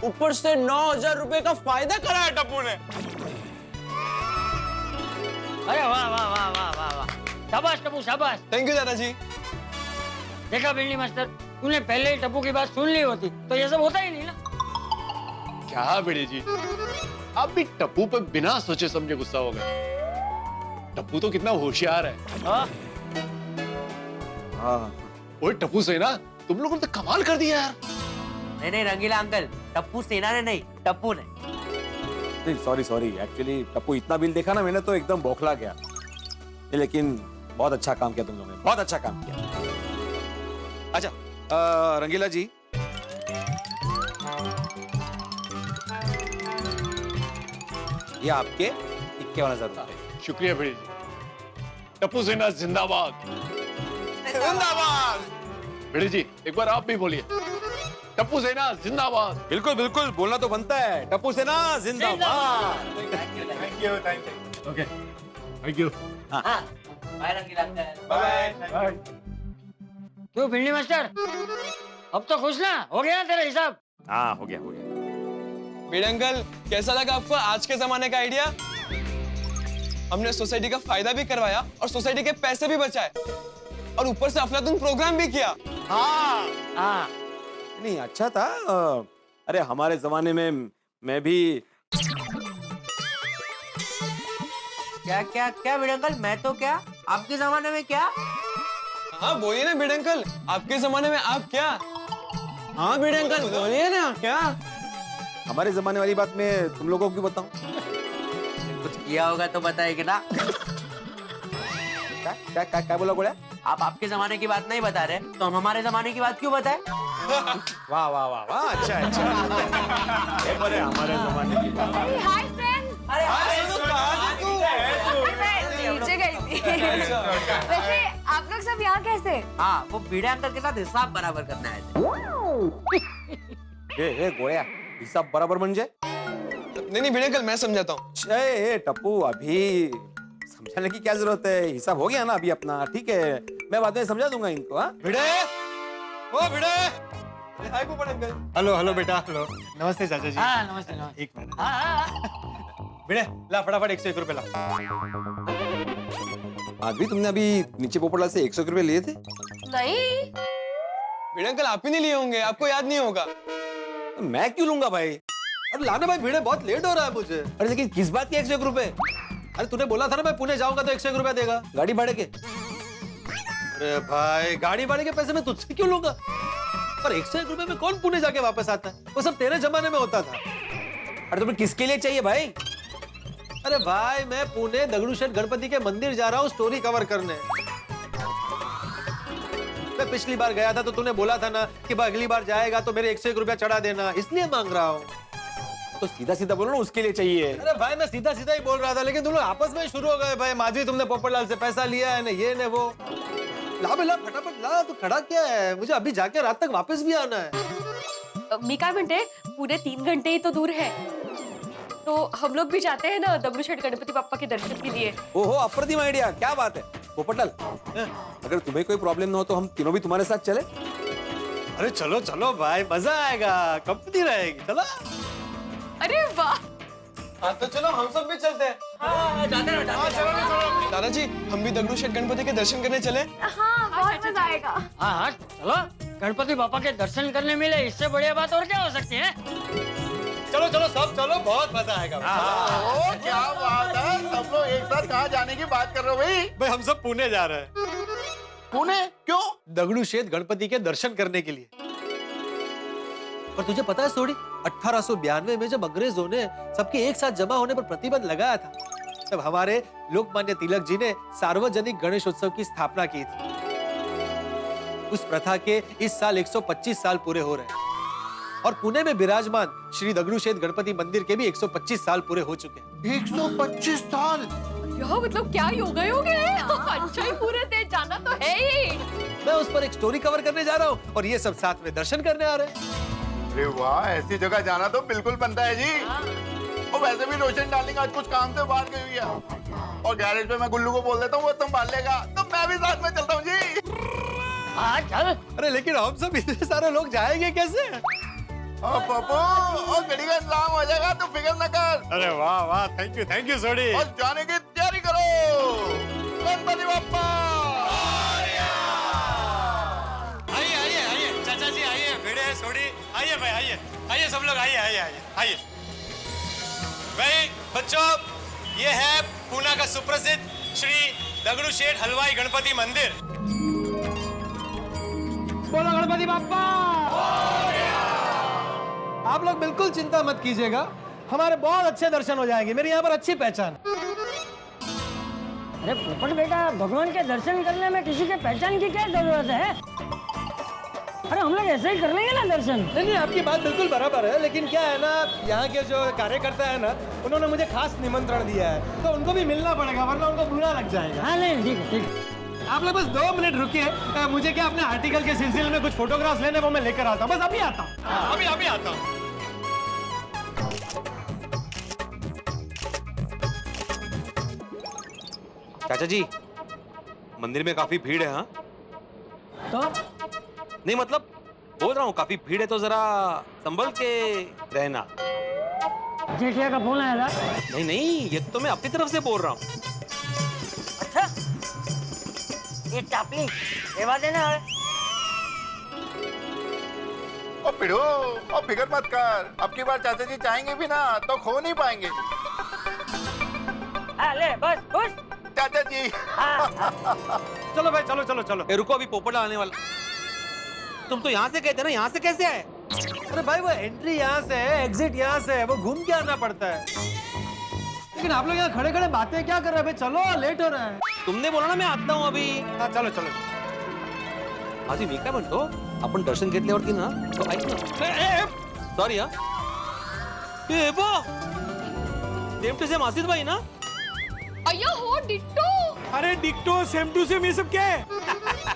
H: ऊपर से 9,000 रुपए का फायदा कराया टप्पू ने।
E: अरे वाह वाह वाह वाह वाह वाह, शाबाश टप्पू शाबाश।
D: थैंक यू दादाजी।
E: देखा भिंडी मास्टर, तूने पहले ही टप्पू की बात सुन ली होती तो ये सब होता ही नहीं ना।
K: क्या भिड़े जी, आप भी टप्पू पे बिना सोचे समझे गुस्सा हो गए। टप्पू तो कितना होशियार है।
E: हाँ?
C: हाँ
K: ओए टप्पू से ना तुम लोगों ने तो कमाल कर दिया यार।
B: नहीं रंगीला अंकल, टप्पू सेना ने नहीं, टप्पू ने।
C: नहीं सॉरी, एक्चुअली टप्पू इतना बिल देखा ना मैंने तो एकदम बौखला गया। लेकिन बहुत अच्छा काम किया तुम लोगों ने, बहुत अच्छा काम किया। अच्छा रंगीला जी, ये आपके 51,000 रुपए।
K: शुक्रिया भिड़े जी। टप्पू सेना जिंदाबाद। जिंदाबाद। भिड़े जी एक बार आप भी बोलिए, टप्पू सेना जिंदाबाद।
C: बिल्कुल बिल्कुल, बोलना तो बनता है, टप्पू सेना जिंदाबाद।
I: Thank you okay thank you.
B: Bye Rangeela uncle.
I: Bye.
E: क्यों भिंडी मास्टर, अब तो खुश ना हो गया तेरा हिसाब?
C: हाँ हो गया हो गया।
D: भिड़े अंकल, कैसा लगा आपको आज के जमाने का आइडिया? हमने सोसाइटी का फायदा भी करवाया और सोसाइटी के पैसे भी बचाए और ऊपर से अफलातून प्रोग्राम भी किया।
E: हाँ
C: नहीं अच्छा था। अरे हमारे जमाने में मैं भी।
B: क्या क्या क्या भिड़े अंकल, मैं तो क्या, आपके जमाने में क्या?
D: हाँ बोलिए ना भिड़े अंकल, आपके जमाने में आप क्या? हाँ भिड़े अंकल बोलिए ना क्या?
C: हमारे जमाने वाली बात मैं तुम लोगों को क्यों बताऊं?
B: कुछ किया होगा तो बताएगी ना।
C: क्या क्या क्या क्या बोला गोड़ा?
B: आप आपके जमाने की बात नहीं बता रहे तो हम हमारे जमाने की बात क्यों बताएं?
C: वाह वाह वाह वाह, अच्छा अच्छा। ये बोले हमारे जमाने की बात।
J: अरे हाय फ्रेंड्स। नीचे गई थी। वैसे आप लोग सब यहाँ कैसे?
B: हाँ, वो भिड़े अंकल के साथ हिसाब बराबर करने आए थे।
C: ए गोया, हिसाब बराबर बन जाए?
D: नहीं भिड़े अंकल, मैं समझाता हूँ।
C: ए टप्पू, अभी समझाने की क्या जरूरत है? हिसाब हो गया ना अभी अपना, ठीक है, मैं बाद में समझा दूंगा इनको। हाँ
I: भिड़े, ओ भिड़े।
D: हाय पोपट अंकल।
I: हेलो हेलो बेटा, हेलो। नमस्ते चाचा जी।
E: हाँ नमस्ते नमस्ते।
I: एक मिनट। भिड़े ला फटाफट 101 रुपए ला।
C: आज भी तुमने अभी नीचे पोपटलाल से 101 रुपए लिए थे?
J: नहीं।
D: भिड़े अंकल आप ही नहीं लिए होंगे, आपको याद नहीं होगा।
C: मैं क्यों लूंगा भाई?
I: अरे लाना भाई, भिड़े बहुत लेट हो रहा है मुझे।
C: अरे लेकिन किस बात के 101 रुपए?
I: अरे तूने बोला था ना मैं पुणे जाऊंगा तो 101 रुपया देगा।
C: गाड़ी भाड़े के?
I: अरे भाई, गाड़ी भाड़े के पैसे मैं तुझसे क्यों लूंगा? पर 101 रुपए में कौन पुणे जाके वापस आता है? वो सब तेरे जमाने में होता था।
C: अरे तुम्हें किसके लिए चाहिए भाई?
I: अरे भाई, मैं पुणे दगड़ू शेठ गणपति के मंदिर जा रहा हूँ स्टोरी कवर करने। मैं पिछली बार गया था तो तूने बोला था ना कि अगली बार जाएगा तो मेरे 101 रुपया चढ़ा देना, इसलिए मांग रहा हूँ।
C: तो सीधा सीधा बोलो ना, उसके लिए चाहिए।
I: अरे भाई, मैं सीधा सीधा ही बोल रहा था, लेकिन तुम लोग आपस में शुरू हो गए। भाई माधवी, तुमने पोपटलाल से पैसा लिया है ना, ये ने वो। ला बेला फटाफट ला, तू खड़ा क्या है? मुझे अभी जाके रात तक वापस भी आना है।
J: मी काय म्हणते, पूरे 3 घंटे ही तो दूर है, तो हम लोग भी जाते हैं ना दगड़ू शेठ गणपति पापा के दर्शन के लिए।
C: ओहो, अप्रतिम आइडिया, क्या बात है पोपटलाल। अगर तुम्हें कोई प्रॉब्लम ना हो तो हम तीनों भी तुम्हारे साथ चले।
I: अरे चलो चलो भाई, मजा आएगा, कंपनी रहेगी, चलो।
J: अरे वाह।
D: हाँ तो चलो हम सब भी चलते हैं। दादाजी, हम भी दगड़ू शेठ गणपति के दर्शन करने चले?
J: हाँ बहुत मजा आएगा।
E: हाँ हाँ चलो, गणपति बापा के दर्शन करने मिले, इससे बढ़िया बात और क्या हो सकती है?
I: चलो चलो सब चलो, बहुत मजा आएगा।
K: क्या बात है, सब लोग एक साथ कहाँ जाने की बात कर रहे हो भाई?
I: भाई हम सब पुणे जा रहे हैं।
K: पुणे क्यों?
I: दगड़ू शेठ गणपति के दर्शन करने के लिए। और तुझे पता है सोडी, 1892 में जब अंग्रेजों ने सबके एक साथ जमा होने पर प्रतिबंध लगाया था, तब हमारे लोकमान्य तिलक जी ने सार्वजनिक गणेश उत्सव की स्थापना की थी। उस प्रथा के इस साल 125 साल पूरे हो रहे हैं और पुणे में विराजमान श्री दगड़ू शेठ गणपति मंदिर के भी 125 साल पूरे हो चुके हैं।
K: 125 साल?
J: यह मतलब क्या योग है? अच्छा ही पूरे थे, जाना तो है ही।
I: मैं उस पर एक स्टोरी कवर करने जा रहा हूँ और ये सब साथ में दर्शन करने आ रहे हैं।
K: अरे वाह, ऐसी जगह जाना तो बिल्कुल बनता है जी। और वैसे भी रोशन डार्लिंग आज कुछ काम से बाहर गई हुई है और गैरेज पे मैं गुल्लू को बोल देता हूँ, वो संभाल लेगा, तो मैं भी साथ में चलता हूँ जी।
E: हाँ चल।
I: अरे लेकिन हम सब इतने सारे लोग जाएंगे कैसे?
K: पप्पू, गड़ी का इंतजाम हो जाएगा, तो फिक्र न कर।
I: अरे वाह वाह, थैंक यू सोडी।
K: और जाने की तैयारी करो। गणपति बप्पा।
I: आइए आइए आइए चाचा जी, आइए, भिड़े सोडी, आइए भाई, आइए आइए सब लोग, आइए आइए आइए आइए। भाई बच्चों, ये है पूना का सुप्रसिद्ध श्री दगड़ू शेठ हलवाई गणपति मंदिर। बोलो गणपति बाप्पा। आप लोग बिल्कुल चिंता मत कीजिएगा, हमारे बहुत अच्छे दर्शन हो जाएंगे, मेरी यहाँ पर अच्छी पहचान।
E: अरे पोपट बेटा, भगवान के दर्शन करने में किसी के पहचान की क्या जरूरत है?
F: अरे हम लोग ऐसे ही कर लेंगे ना दर्शन।
I: नहीं नहीं, आपकी बात बिल्कुल बराबर है, लेकिन क्या है ना, यहाँ के जो कार्यकर्ता है ना, उन्होंने मुझे खास निमंत्रण दिया है, तो उनको भी मिलना पड़ेगा, वरना उनको बुरा लग जाएगा।
F: हाँ नहीं, ठीक है ठीक है।
I: आप लोग बस 2 मिनट रुकिए, मुझे क्या अपने आर्टिकल के सिलसिले में कुछ फोटोग्राफ्स लेने, वो मैं लेकर आता हूँ, बस अभी आता हूँ, अभी आता हूँ।
C: चाचा जी, मंदिर में काफी भीड़ है। हाँ
F: तो
C: नहीं, मतलब बोल रहा हूँ काफी भीड़ है, तो जरा संभल के रहना।
F: जेठिया का फोन आया था?
C: नहीं नहीं, ये तो मैं अपनी तरफ से बोल रहा हूँ।
E: अच्छा, ये चापली सेवा देना है।
K: ओ पिड़ो, ओ फिक्र मत कर, अब की बार चाचा जी चाहेंगे भी ना तो खो नहीं पाएंगे।
E: ले बस खुश
K: चाचा जी।
I: चलो भाई, चलो चलो चलो।
C: रुको, अभी पोपट आने वाला। तुम तो यहाँ से गए थे ना, यहाँ से कैसे आए?
I: अरे भाई, वो एंट्री यहाँ से है, एग्जिट यहाँ से है, वो घूम के आना पड़ता है। लेकिन आप लोग यहाँ खड़े खड़े बातें क्या कर रहे हैं भाई? चलो, लेट हो रहा है।
C: तुमने बोला ना मैं आता हूँ अभी।
I: हाँ चलो चलो।
C: आधी मी काय म्हणतो, आपण दर्शन घेतल्यावरती ना, तो ऐक ना, सॉरी हा, ए बो, सेम टू सेम आसिफ भाई ना?
J: अय्या हो डिट्टो।
M: अरे डिक्टो, सेम टू सेम, ये सब क्या है?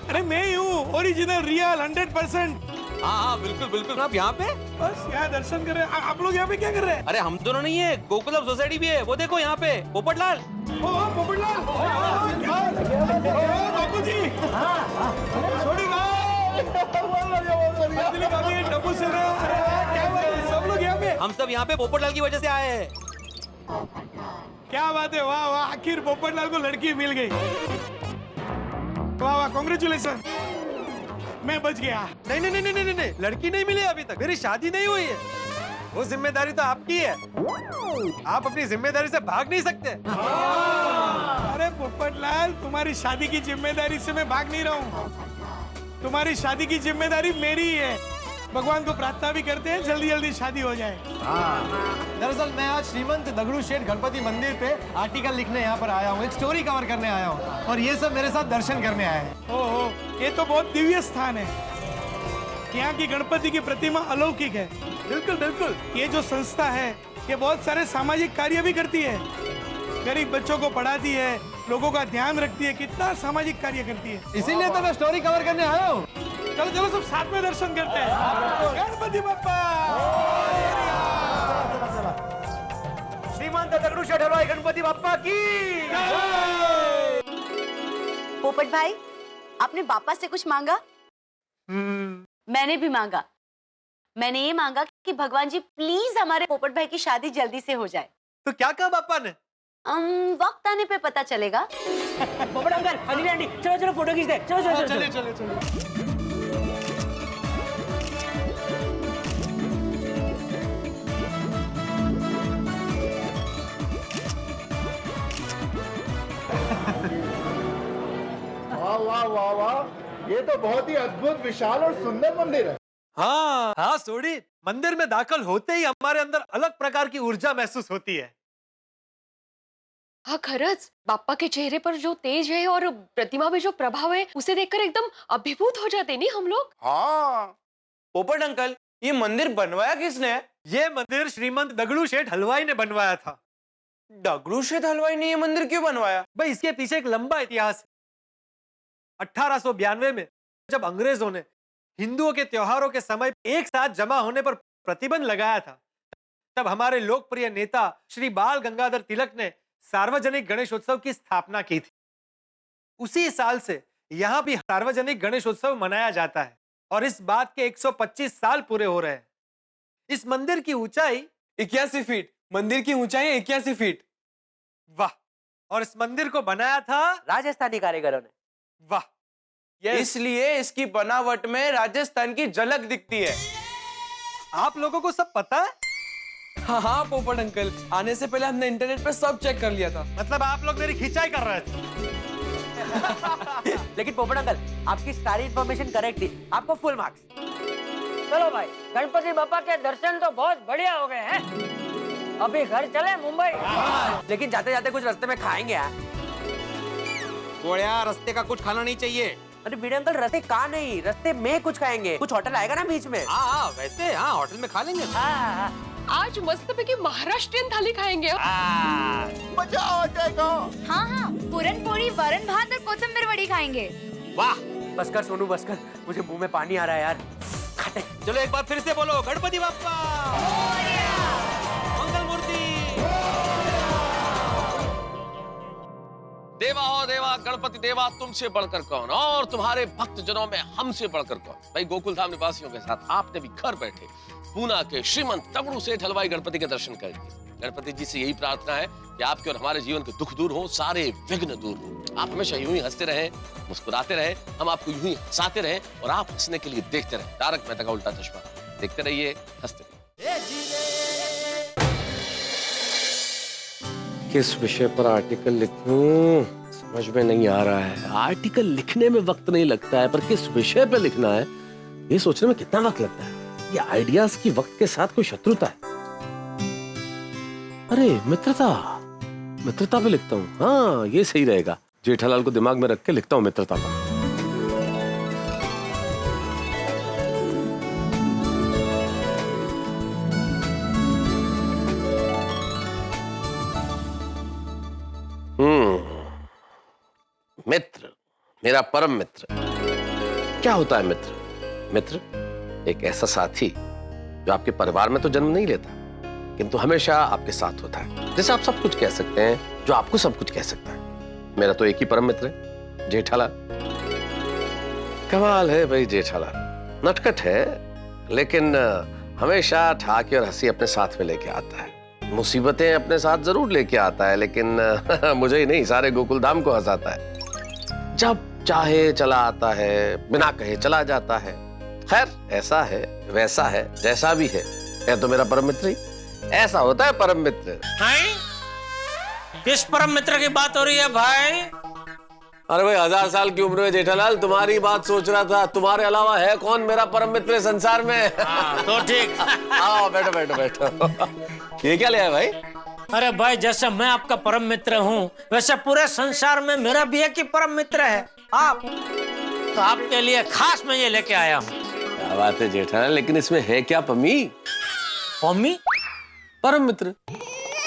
M: अरे मैं ही हूँ, ओरिजिनल, रियल, 100%।
C: हाँ बिल्कुल बिल्कुल। आप यहाँ पे
M: बस यहाँ दर्शन कर रहे हैं। आप लोग यहाँ पे क्या कर रहे हैं?
C: अरे हम दोनों नहीं है, गोकुलम सोसाइटी भी है, वो देखो यहाँ पे पोपटलाल।
M: पोपटलाल, बापू जी, छोड़ी टप्पू से ना, क्या बात है, सब लोग यहाँ पे?
C: हम सब यहाँ पे पोपटलाल की वजह से आए हैं।
M: क्या बात है, वाह वाह, आखिर पोपटलाल को लड़की मिल गई। वाह वाह, कांग्रेचुलेशन, मैं बच गया।
I: नहीं नहीं नहीं नहीं नहीं, लड़की नहीं मिली अभी तक, मेरी शादी नहीं हुई है। वो जिम्मेदारी तो आपकी है, आप अपनी जिम्मेदारी से भाग नहीं सकते।
M: अरे पोपटलाल, तुम्हारी शादी की जिम्मेदारी से मैं भाग नहीं रहा हूँ, तुम्हारी शादी की जिम्मेदारी मेरी ही है। भगवान को प्रार्थना भी करते हैं जल्दी जल्दी शादी हो जाए।
I: दरअसल मैं आज श्रीमंत दगड़ू शेठ गणपति मंदिर पे आर्टिकल लिखने यहाँ पर आया हूँ, एक स्टोरी कवर करने आया हूँ, और ये सब मेरे साथ दर्शन करने आए हैं।
M: ओहो, ये तो बहुत दिव्य स्थान है। यहाँ की गणपति की प्रतिमा अलौकिक है।
I: बिल्कुल बिल्कुल।
M: ये जो संस्था है, ये बहुत सारे सामाजिक कार्य भी करती है, गरीब बच्चों को पढ़ाती है, लोगों का ध्यान रखती है, कितना सामाजिक कार्य करती है।
I: इसीलिए तो मैं स्टोरी कवर करने आया हूँ।
M: चलो चलो, सब साथ में दर्शन करते हैं। गणपति बप्पा,
I: श्रीमंत दगड़ू शेठ हलवाई गणपति बप्पा की।
G: पोपट भाई, आपने बापा से कुछ मांगा? मैंने भी मांगा। मैंने ये मांगा कि भगवान जी प्लीज हमारे पोपट भाई की शादी जल्दी से हो जाए।
I: तो क्या कहा बापा ने?
G: वक्त आने पे पता चलेगा।
F: पोपट अंकल, अनिल आंटी, चलो चलो फोटो खींचते हैं। चलो चलो
I: चलिए चलिए चलिए।
K: वाह वाह वाह वाह, ये तो बहुत ही अद्भुत, विशाल और सुंदर मंदिर है।
I: हाँ हाँ सोडी, मंदिर में दाखिल होते ही हमारे अंदर अलग प्रकार की ऊर्जा महसूस होती है।
J: हाँ खरच, बाप्पा के चेहरे पर जो तेज है और प्रतिमा में जो प्रभाव है, उसे देखकर एकदम अभिभूत हो जाते नहीं हम लोग।
K: हाँ
H: पोपट अंकल, ये मंदिर बनवाया किसने?
I: ये मंदिर श्रीमंत दगड़ू शेठ हलवाई ने बनवाया था।
H: दगड़ू शेठ हलवाई ने ये मंदिर क्यों बनवाया?
I: भाई, इसके पीछे एक लंबा इतिहास है। 1892 में जब अंग्रेजों ने हिंदुओं के त्योहारों के समय एक साथ जमा होने पर प्रतिबंध लगाया था, तब हमारे लोकप्रिय नेता श्री बाल गंगाधर तिलक ने सार्वजनिक गणेशोत्सव की स्थापना की थी। उसी साल से यहाँ भी सार्वजनिक गणेशोत्सव मनाया जाता है और इस बात के 125 साल पूरे हो रहे हैं। इस मंदिर की ऊंचाई
H: 81 फीट। मंदिर की ऊंचाई 81 फीट।
I: वाह। और इस मंदिर को बनाया था
B: राजस्थानी कारीगरों ने।
I: वाह।
H: इसलिए इसकी बनावट में राजस्थान की झलक दिखती है।
I: आप लोगों को सब पता है?
H: हाँ हाँ पोपट अंकल, आने से पहले हमने इंटरनेट पर सब चेक कर लिया था।
I: मतलब आप लोग मेरी खिंचाई कर रहे थे।
B: लेकिन पोपट अंकल, आपकी सारी इन्फॉर्मेशन करेक्ट थी, आपको फुल मार्क्स।
F: चलो भाई, गणपति बापा के दर्शन तो बहुत बढ़िया हो गए हैं। अभी घर चले मुंबई।
B: लेकिन जाते जाते कुछ रास्ते में खाएंगे यार।
C: गोळ्या, रास्ते का कुछ खाना नहीं चाहिए,
B: अरे भिड़े अंकल रास्ते कहाँ नहीं, रास्ते में कुछ खाएंगे, कुछ होटल आएगा ना बीच में।
I: हाँ वैसे हाँ होटल में खा लेंगे।
J: आज मस्त पैकी महाराष्ट्रियन थाली खाएंगे।
K: मजा आ जाएगा।
G: हाँ हाँ, पूरन पोड़ी, वरण भात और कोथिंबीर वड़ी खाएंगे।
B: वाह, बस कर सोनू बस कर, मुझे मुंह में पानी आ रहा है यार। खाते।
C: चलो एक बार फिर से बोलो, गणपति बाप्पा मंगल मूर्ति।
L: देवा हो देवा, गणपति देवा, तुमसे बढ़कर कौन, और तुम्हारे भक्त जनों में हमसे बढ़कर कौन। भाई गोकुल धाम निवासियों के साथ आपने भी घर बैठे पूना के श्रीमंत तगड़ू सेठ हलवाई गणपति के दर्शन कर लिए। गणपति जी से यही प्रार्थना है कि आपके और हमारे जीवन के दुख दूर हो, सारे विघ्न दूर हो। आप हमेशा यूं ही हंसते रहें, मुस्कुराते रहें, हम आपको यूं ही हंसाते रहें और आप हंसने के लिए देखते रहें। तारक मेहता का उल्टा चश्मा, देखते रहिए, हंसते रहिए। किस विषय पर आर्टिकल लिखूं समझ में नहीं आ रहा है। आर्टिकल लिखने में वक्त नहीं लगता है, पर किस विषय पे लिखना है ये सोचने में कितना वक्त लगता है। ये आइडियाज की वक्त के साथ कोई शत्रुता है? अरे मित्रता पे लिखता हूँ। हाँ ये सही रहेगा, जेठालाल को दिमाग में रख के लिखता हूँ मित्रता पर। मित्र, मेरा परम मित्र। क्या होता है मित्र? मित्र एक ऐसा साथी जो आपके परिवार में तो जन्म नहीं लेता, किंतु हमेशा आपके साथ होता है। जैसे आप सब कुछ कह सकते हैं, जो आपको सब कुछ कह सकता है। मेरा तो एक ही परम मित्र है, जेठालाल। कमाल है भाई जेठालाल, नटखट है लेकिन हमेशा ठहाके और हंसी अपने साथ में लेके आता है। मुसीबतें अपने साथ जरूर लेके आता है, लेकिन मुझे ही नहीं, सारे गोकुल धाम को हंसाता है। जब चाहे चला आता है, बिना कहे चला जाता है। खैर ऐसा है वैसा है, जैसा भी है तो मेरा परम मित्र ही। ऐसा होता है परम मित्र।
F: किस परम मित्र की बात हो रही है भाई?
L: अरे भाई 1000 साल की उम्र में जेठालाल तुम्हारी बात सोच रहा था। तुम्हारे अलावा है कौन मेरा परम मित्र संसार में?
F: तो ठीक।
L: आओ बैठो बैठो बैठो। ये क्या ले आया भाई?
F: अरे भाई जैसे मैं आपका परम मित्र हूँ, वैसे पूरे संसार में मेरा भी एक ही परम मित्र है, आप। तो आपके लिए खास मैं ये लेके आया हूँ।
L: क्या बात है जेठालाल, लेकिन इसमें है क्या पमी?
F: पमी?
L: परम मित्र।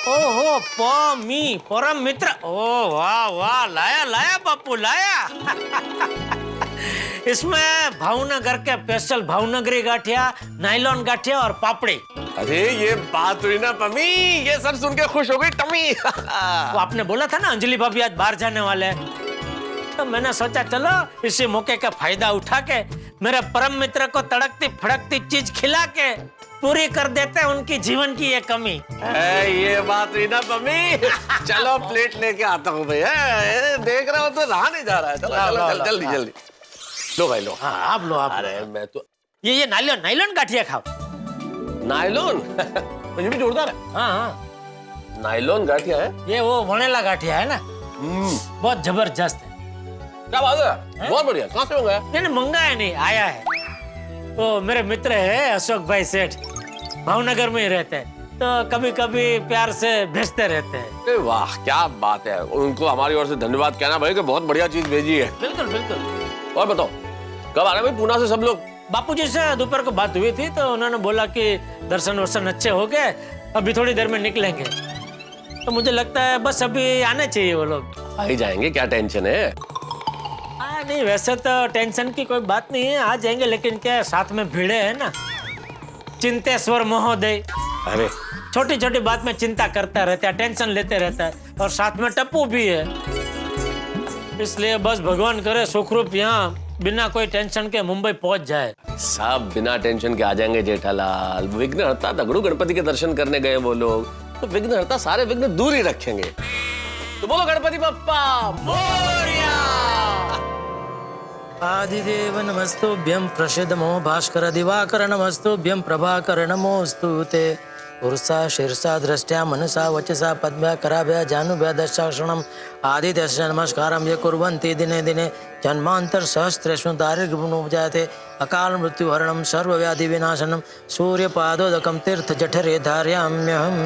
F: ओहो पमी, परम मित्र। ओ वाह वाह, लाया लाया बापू लाया। इसमें भावनगर के स्पेशल भावनगरी गाठिया, नायलॉन गाठिया और पापड़ी।
L: अरे ये बात हुई ना पमी, ये सब सुन के खुश हो गई टमी।
F: वो आपने बोला था ना अंजलि भाभी आज बाहर जाने वाले हैं, तो मैंने सोचा चलो इसी मौके का फायदा उठा के मेरे परम मित्र को तड़कती फड़कती चीज खिला के पूरी कर देते हैं उनकी जीवन की ये कमी।
L: ये बात हुई ना पमी। चलो प्लेट लेके आता हूँ भैया, देख रहा हूँ तो रहा नहीं जा रहा है। चलो चलो चल, जल्दी जल्दी लो भाई लो।
F: हाँ आप लो आप।
L: अरे मैं तो
F: ये नायलॉन गाठिया खाओ।
L: नायलॉन मुझे भी जोरदार है।
F: हाँ हाँ
L: नायलॉन गाठिया है
F: ये, वो वनेला गाठिया है ना, बहुत जबरदस्त है।
L: क्या बात है, बहुत बढ़िया। कहाँ से मंगाया?
F: नहीं मंगाया नहीं, आया है। वो मेरे मित्र है अशोक भाई सेठ, भावनगर में ही रहते हैं, तो कभी कभी प्यार से भेजते रहते हैं।
L: वाह क्या बात है, उनको हमारी ओर से धन्यवाद कहना भाई कि बहुत बढ़िया चीज भेजी है।
F: बिल्कुल बिल्कुल।
L: और बताओ कब आ रहे भाई पूना से सब लोग?
F: बापूजी से दोपहर को बात हुई थी, तो उन्होंने बोला कि दर्शन वर्शन अच्छे हो गए, अभी थोड़ी देर में निकलेंगे। तो मुझे लगता है बस अभी आने चाहिए वो लोग।
L: आ ही जाएंगे, क्या टेंशन है?
F: नहीं वैसे तो टेंशन की कोई बात नहीं है, आ जाएंगे, लेकिन क्या है, साथ में भिड़े है ना चिंतेश्वर महोदय।
L: अरे
F: छोटी छोटी बात में चिंता करता रहता है, टेंशन लेते रहता है, और साथ में टप्पू भी है। इसलिए बस भगवान करे सुखरूप यहाँ बिना कोई टेंशन के मुंबई पहुंच जाए।
L: सब बिना टेंशन के आ जाएंगे जेठालाल। विघ्नहर्ता दगड़ू गणपति के दर्शन करने गए वो लोग, तो विघ्नहर्ता सारे विघ्न दूर ही रखेंगे। तो बोलो गणपति बप्पा मोरया।
F: आदिदेव नमस्तुभ्यं, प्रसिद्धमो भास्कर दिवाकर नमस्तुभ्यं, प्रभाकर नमोस्तुते। पुरुषा शीर्षा दृष्टया मनसा वचसा पद्भ्या कराभ्या जानुभ्या दशाक्षणम् आदित्यस्य नमस्कारं ये कुर्वन्ति दिने दिने जन्मांतर सहस्रेषु दारिद्र्यमुपजायते अकाल मृत्युहरणं सर्वव्याधि विनाशनं सूर्यपादोदकं तीर्थ जठरे धारयाम्यहम्।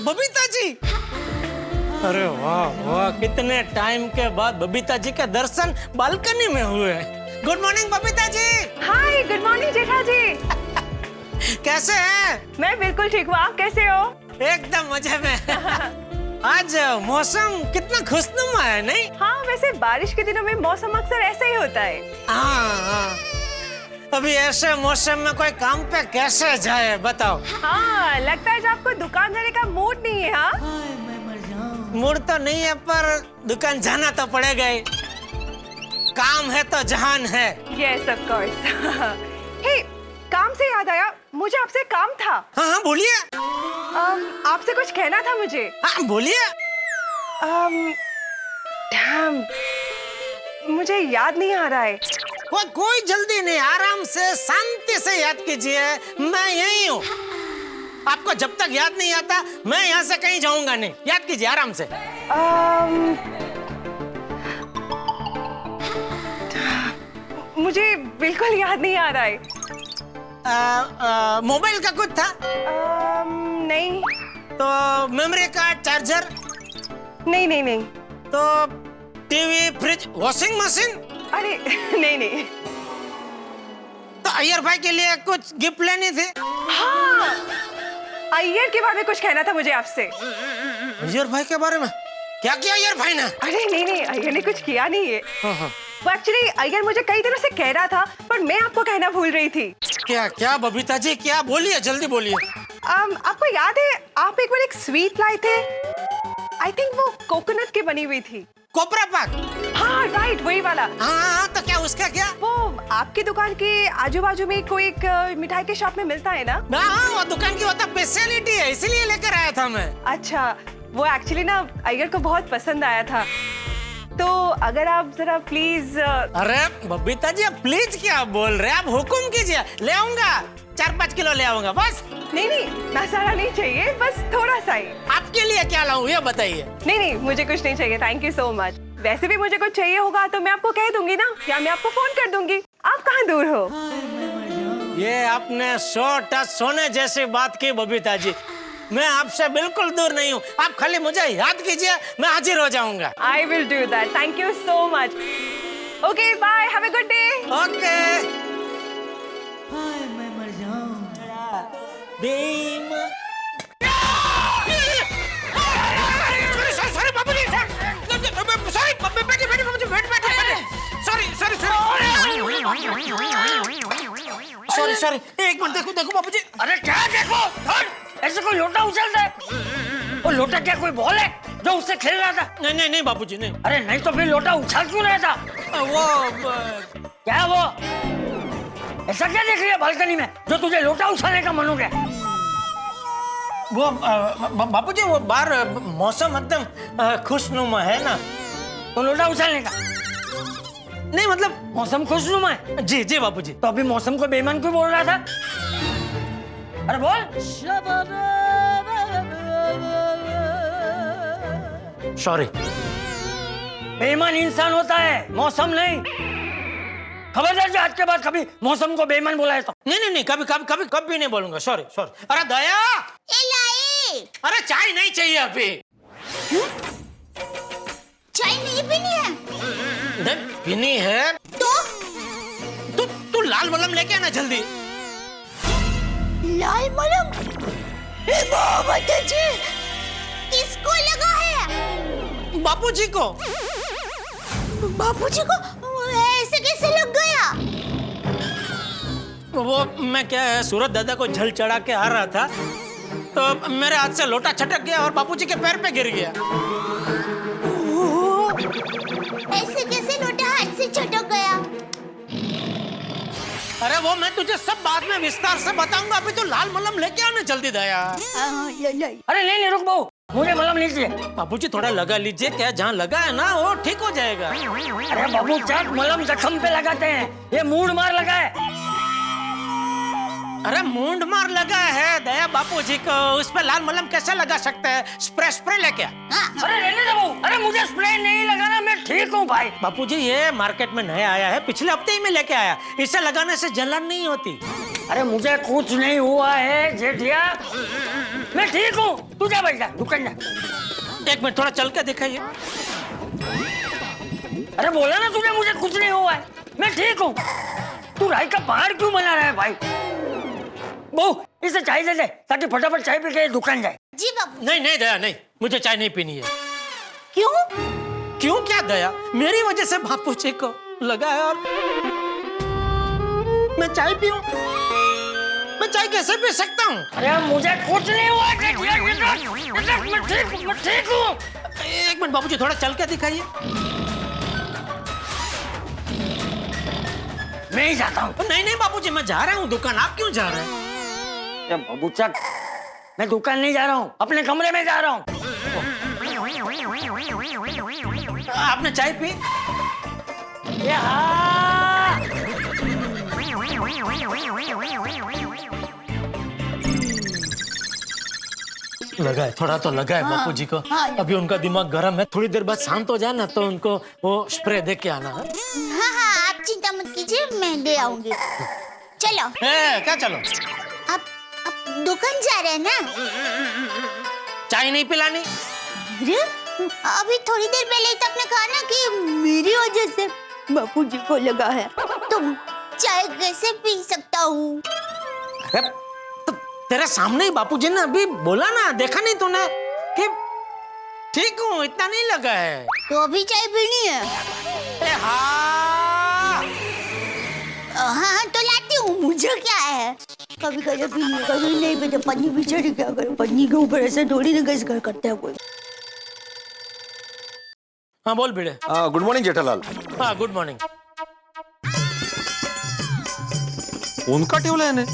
F: बबीता जी, ओह, कितने टाइम के बाद बबीता जी के दर्शन बालकनी में हुए। Good morning Babita ji.
J: हाय, गुड मॉर्निंग जेठा जी।
F: कैसे हैं?
J: मैं बिल्कुल ठीक हूँ, आप कैसे हो?
F: एकदम मजे में। आज मौसम कितना खुशनुमा है, नहीं?
J: हाँ, वैसे बारिश के दिनों में मौसम अक्सर ऐसा ही होता है।
F: हाँ। अभी ऐसे मौसम में कोई काम पे कैसे जाए बताओ?
J: हाँ, लगता है आपको दुकान जाने का मूड नहीं है। हाँ,
F: मूड तो नहीं है, पर दुकान जाना तो पड़ेगा ही। काम है तो जहान है।
J: Yes of course. हे, काम से याद आया, मुझे आपसे काम था।
F: हाँ हाँ बोलिए।
J: आपसे कुछ कहना था मुझे।
F: हाँ बोलिए।
J: डैम, मुझे याद नहीं आ रहा है।
F: कोई जल्दी नहीं, आराम से शांति से याद कीजिए, मैं यही हूँ। आपको जब तक याद नहीं आता मैं यहाँ से कहीं जाऊंगा नहीं। याद कीजिए आराम से।
J: मुझे बिल्कुल याद नहीं आ रहा है।
F: मोबाइल का कुछ था?
J: नहीं।
F: तो मेमोरी कार्ड, चार्जर?
J: नहीं नहीं नहीं।
F: तो टीवी, फ्रिज, वॉशिंग मशीन?
J: अरे नहीं नहीं।
F: तो अय्यर भाई के लिए कुछ गिफ्ट लेनी थी?
J: हाँ, अय्यर के बारे में कुछ कहना था मुझे आपसे।
F: अय्यर भाई के बारे में? क्या किया अय्यर भाई ने?
J: अरे नहीं नहीं, अय्यर ने कुछ किया नहीं है। वो एक्चुअली अय्यर मुझे कई दिनों से कह रहा था, पर मैं आपको कहना भूल रही थी।
F: क्या क्या बबीता जी, क्या? बोलिए, जल्दी बोलिए।
J: आपको याद है आप एक बार एक स्वीट लाए थे? आई थिंक वो कोकोनट की बनी हुई थी।
F: कोपरा पाक?
J: हाँ राइट, वही वाला।
F: हाँ, तो क्या उसका क्या?
J: वो आपकी दुकान के आजू बाजू में कोई एक मिठाई के शॉप में मिलता है ना?
F: हाँ, वो दुकान की वो तो स्पेशलिटी है, इसीलिए लेकर आया था मैं।
J: अच्छा, वो एक्चुअली ना अय्यर को बहुत पसंद आया था, तो अगर आप जरा प्लीज।
F: अरे बबीता जी, आप प्लीज क्या बोल रहे हैं? आप हुक्म कीजिए, ले आऊंगा। 4-5 किलो ले आऊंगा बस।
J: नहीं नहीं, ना सारा नहीं चाहिए, बस थोड़ा सा ही।
F: आपके लिए क्या लाऊं ये बताइए।
J: नहीं नहीं, मुझे कुछ नहीं चाहिए, थैंक यू सो मच। वैसे भी मुझे कुछ चाहिए होगा तो मैं आपको कह दूंगी ना, या मैं आपको फोन कर दूंगी। आप कहाँ दूर हो?
F: ये आपने 100 टच सोने जैसी बात की बबीता जी। मैं आपसे बिल्कुल दूर नहीं हूँ, आप खाली मुझे याद कीजिए, मैं हाजिर हो जाऊंगा।
J: I will do that, thank you so much. Okay bye, have a good day.
F: Okay. Sorry, एक मिनट, देखो बाबूजी।
E: अरे क्या देखो? ऐसे कोई लोटा उछलता है? वो लोटा क्या कोई बॉल है जो उससे खेल रहा था?
F: नहीं नहीं बाबूजी, नहीं।
E: अरे नहीं तो फिर लोटा उछल क्यों रहा था? क्या वो ऐसा क्या देख रही है बालकनी में जो तुझे लोटा उछालने का मन हो गया?
F: वो बाबूजी, वो बाहर मौसम एकदम खुशनुमा है ना,
E: तो लोटा उछालने का?
F: नहीं मतलब
E: मौसम खुशनुमा है।
F: जी जी बाबूजी।
E: तो अभी मौसम को बेईमान क्यों बोल रहा था? अरे बोल।
F: सॉरी।
E: बेईमान इंसान होता है, मौसम नहीं। खबरदार जो आज के बाद कभी मौसम को बेईमान बोला है तो।
F: नहीं, कभी नहीं बोलूंगा। सॉरी। अरे दया, अरे चाय नहीं चाहिए अभी।
G: चाय नहीं पीनी है?
F: नहीं पीनी है तो तू लाल मलम लेके आना जल्दी।
G: लाल मलम? बता जी, किसको लगा है?
F: बापूजी को।
G: बापूजी को ऐसे कैसे लग गया?
F: वो मैं क्या है, सूरत दादा को झल चढ़ा के आ रहा था, तो मेरे हाथ से लोटा छटक गया और बापूजी के पैर पे गिर गया।
G: ऐसे कैसे लोटा हाथ से छटक गया?
F: अरे वो मैं तुझे सब बाद में विस्तार से बताऊंगा, अभी तो लाल मलम लेके आना जल्दी दया।
E: अरे नहीं रुक बहू, मुझे मलम नहीं चाहिए।
F: बाबूजी थोड़ा लगा लीजिए, क्या जहाँ लगा है ना वो ठीक हो जाएगा।
E: अरे बाबू चाट मलम जख्म पे लगाते हैं, ये मूड मार लगा है।
F: अरे मूंड मार लगा है दया बापूजी को, उस पे लाल मलम कैसे लगा सकते हैं? स्प्रे लेके।
E: अरे रहने दो बहू, अरे मुझे स्प्रे नहीं लगाना, मैं ठीक हूँ भाई।
F: बापूजी ये मार्केट में नया आया है, पिछले हफ्ते ही मैं लेके आया, इसे लगाने से जलन नहीं होती।
E: अरे मुझे कुछ नहीं हुआ है जेठिया, मैं ठीक हूँ। तू जा भाई, जा दुकान जा।
F: एक मिनट थोड़ा चल के दिखाइए।
E: अरे बोला ना तुझे मुझे कुछ नहीं हुआ है, मैं ठीक हूँ। तू राई का पहाड़ क्यों बना रहा है भाई? बहू इसे चाय दे दे ताकि फटाफट चाय पी के दुकान जाए।
G: जी बाबू।
F: नहीं नहीं दया नहीं, मुझे चाय नहीं पीनी है।
G: क्यों?
F: क्यों क्या दया? मेरी वजह से बापू जी को लगा है और मैं चाय पीऊं? मैं चाय कैसे पी सकता हूँ?
E: अरे मुझे कुछ नहीं हुआ, मैं ठीक हूँ।
F: एक मिनट बाबूजी थोड़ा चल के दिखाइए।
E: मैं ही जाता हूँ।
F: नहीं नहीं बाबूजी मैं जा रहा हूँ दुकान, आप क्यों जा रहे हैं?
E: बबूचा मैं दुकान नहीं जा रहा हूँ, अपने कमरे में जा रहा हूँ।
F: आपने चाय पी? लगा है, थोड़ा तो लगा है बापू जी को। अभी उनका दिमाग गर्म है, थोड़ी देर बाद शांत हो जाए ना तो उनको वो स्प्रे दे के आना है।
G: हाँ, आप चिंता मत कीजिए, मैं ले आऊंगी। चलो।
F: क्या चलो?
G: आप दुकान जा रहे हैं ना?
F: चाय नहीं पिलानी?
G: अरे, अभी थोड़ी देर पहले तो आपने कहा ना कि मेरी वजह से बापू जी को लगा है, तो चाय कैसे पी सकता हूँ?
F: अरे तो तेरे सामने ही बापूजी ने अभी बोला ना, देखा नहीं तूने कि ठीक हूँ, इतना नहीं लगा है।
G: तो अभी चाय पीनी है? हाँ तो लाती हूँ, मुझे क्या है। कभी कभी पीनी, कभी नहीं पीते। पन्नी बिछड़ी क्या करो, पन्नी के ऊपर ऐसे थोड़ी ना गैस घर करता है कोई।
F: हाँ बोल भिड़े।
C: Good morning Jethalal.
F: हाँ गुड मॉर्निंग।
C: उनका टेबल है ने?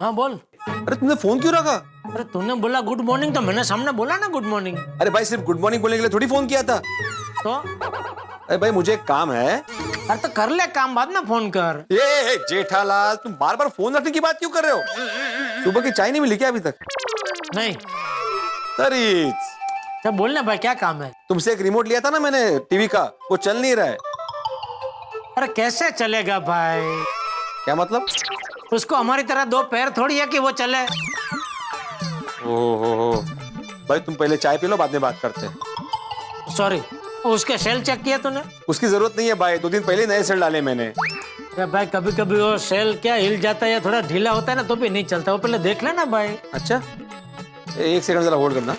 F: हाँ बोल।
C: अरे तुमने फोन क्यों रखा?
F: अरे तूने बोला गुड मॉर्निंग तो मैंने सामने बोला ना गुड मॉर्निंग।
C: अरे भाई सिर्फ गुड मॉर्निंग बोलने के लिए थोड़ी फोन किया था।
F: तो
C: अरे भाई मुझे एक काम है।
F: अरे तो कर ले काम, बाद में फोन कर।
C: ये जेठालाल तुम बार बार फोन रखने की बात क्यों कर रहे हो? सुबह की चाय नहीं मिली क्या अभी तक?
F: नहीं।
C: तरीज
F: तो बोलना भाई क्या काम है?
C: तुमसे एक रिमोट लिया था ना मैंने टीवी का, वो चल नहीं रहा है।
F: अरे कैसे चलेगा भाई?
C: क्या मतलब?
F: उसको हमारी तरह दो पैर थोड़ी है कि वो चले।
C: ओहो भाई तुम पहले चाय पी लो, बाद में बात करते हैं।
F: सॉरी, उसके सेल चेक किया तूने?
C: उसकी जरूरत नहीं है भाई, 2 दिन पहले नए सेल डाले मैंने।
F: अरे भाई कभी कभी वो सेल क्या हिल जाता है या थोड़ा ढीला होता है ना तो भी नहीं चलता, वो पहले देख लेना भाई।
C: अच्छा एक सेकंड जरा होल्ड करना।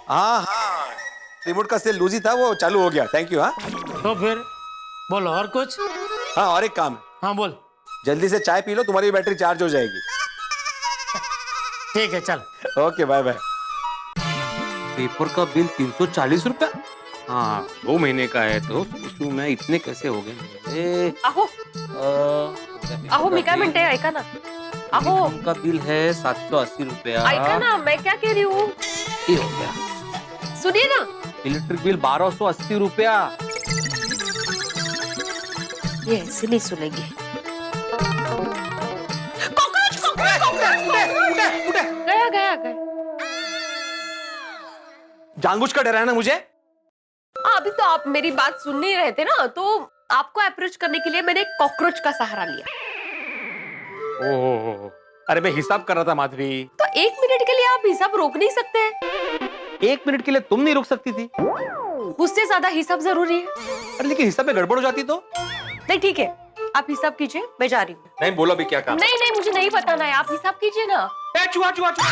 C: हाँ रिमोट का सेल लूज ही था, वो चालू हो गया। Thank you. हाँ
F: तो फिर बोलो और कुछ?
C: हाँ और एक काम है।
F: हाँ बोल।
C: जल्दी से चाय पी लो, तुम्हारी बैटरी चार्ज हो जाएगी।
F: ठीक है चल।
C: Okay bye bye. पेपर का बिल 340 रुपया। हाँ 2 महीने का है तो सोचूं मैं इतने कैसे हो गए।
J: अहो अहो मी काय म्हणते ऐका ना। अहो
C: उनका बिल है 780 रुपया।
J: ऐका ना, मैं क्या कह रही हूँ,
C: ये हो गया।
J: सुनिए ना।
C: इलेक्ट्रिक बिल 1280 रुपया।
J: ये ऐसे नहीं सुनेंगे। गया गया गया।
C: जानबूझकर डराया ना मुझे?
J: अभी तो आप मेरी बात सुन नहीं रहे थे ना, तो आपको अप्रोच करने के लिए मैंने कॉकरोच का सहारा लिया।
C: ओह अरे मैं हिसाब कर रहा था माधवी।
J: तो 1 मिनट के लिए आप हिसाब रोक नहीं सकते?
C: 1 मिनट के लिए तुम नहीं रुक सकती थी?
J: उससे ज्यादा हिसाब जरूरी है।
C: अरे लेकिन हिसाब में गड़बड़ हो जाती तो?
J: नहीं ठीक है, आप हिसाब कीजिए, मैं जा रही हूँ।
C: नहीं बोलो भी क्या काम?
J: नहीं नहीं मुझे नहीं बताना है, आप हिसाब कीजिए ना।
C: चुहा चुहा चुहा।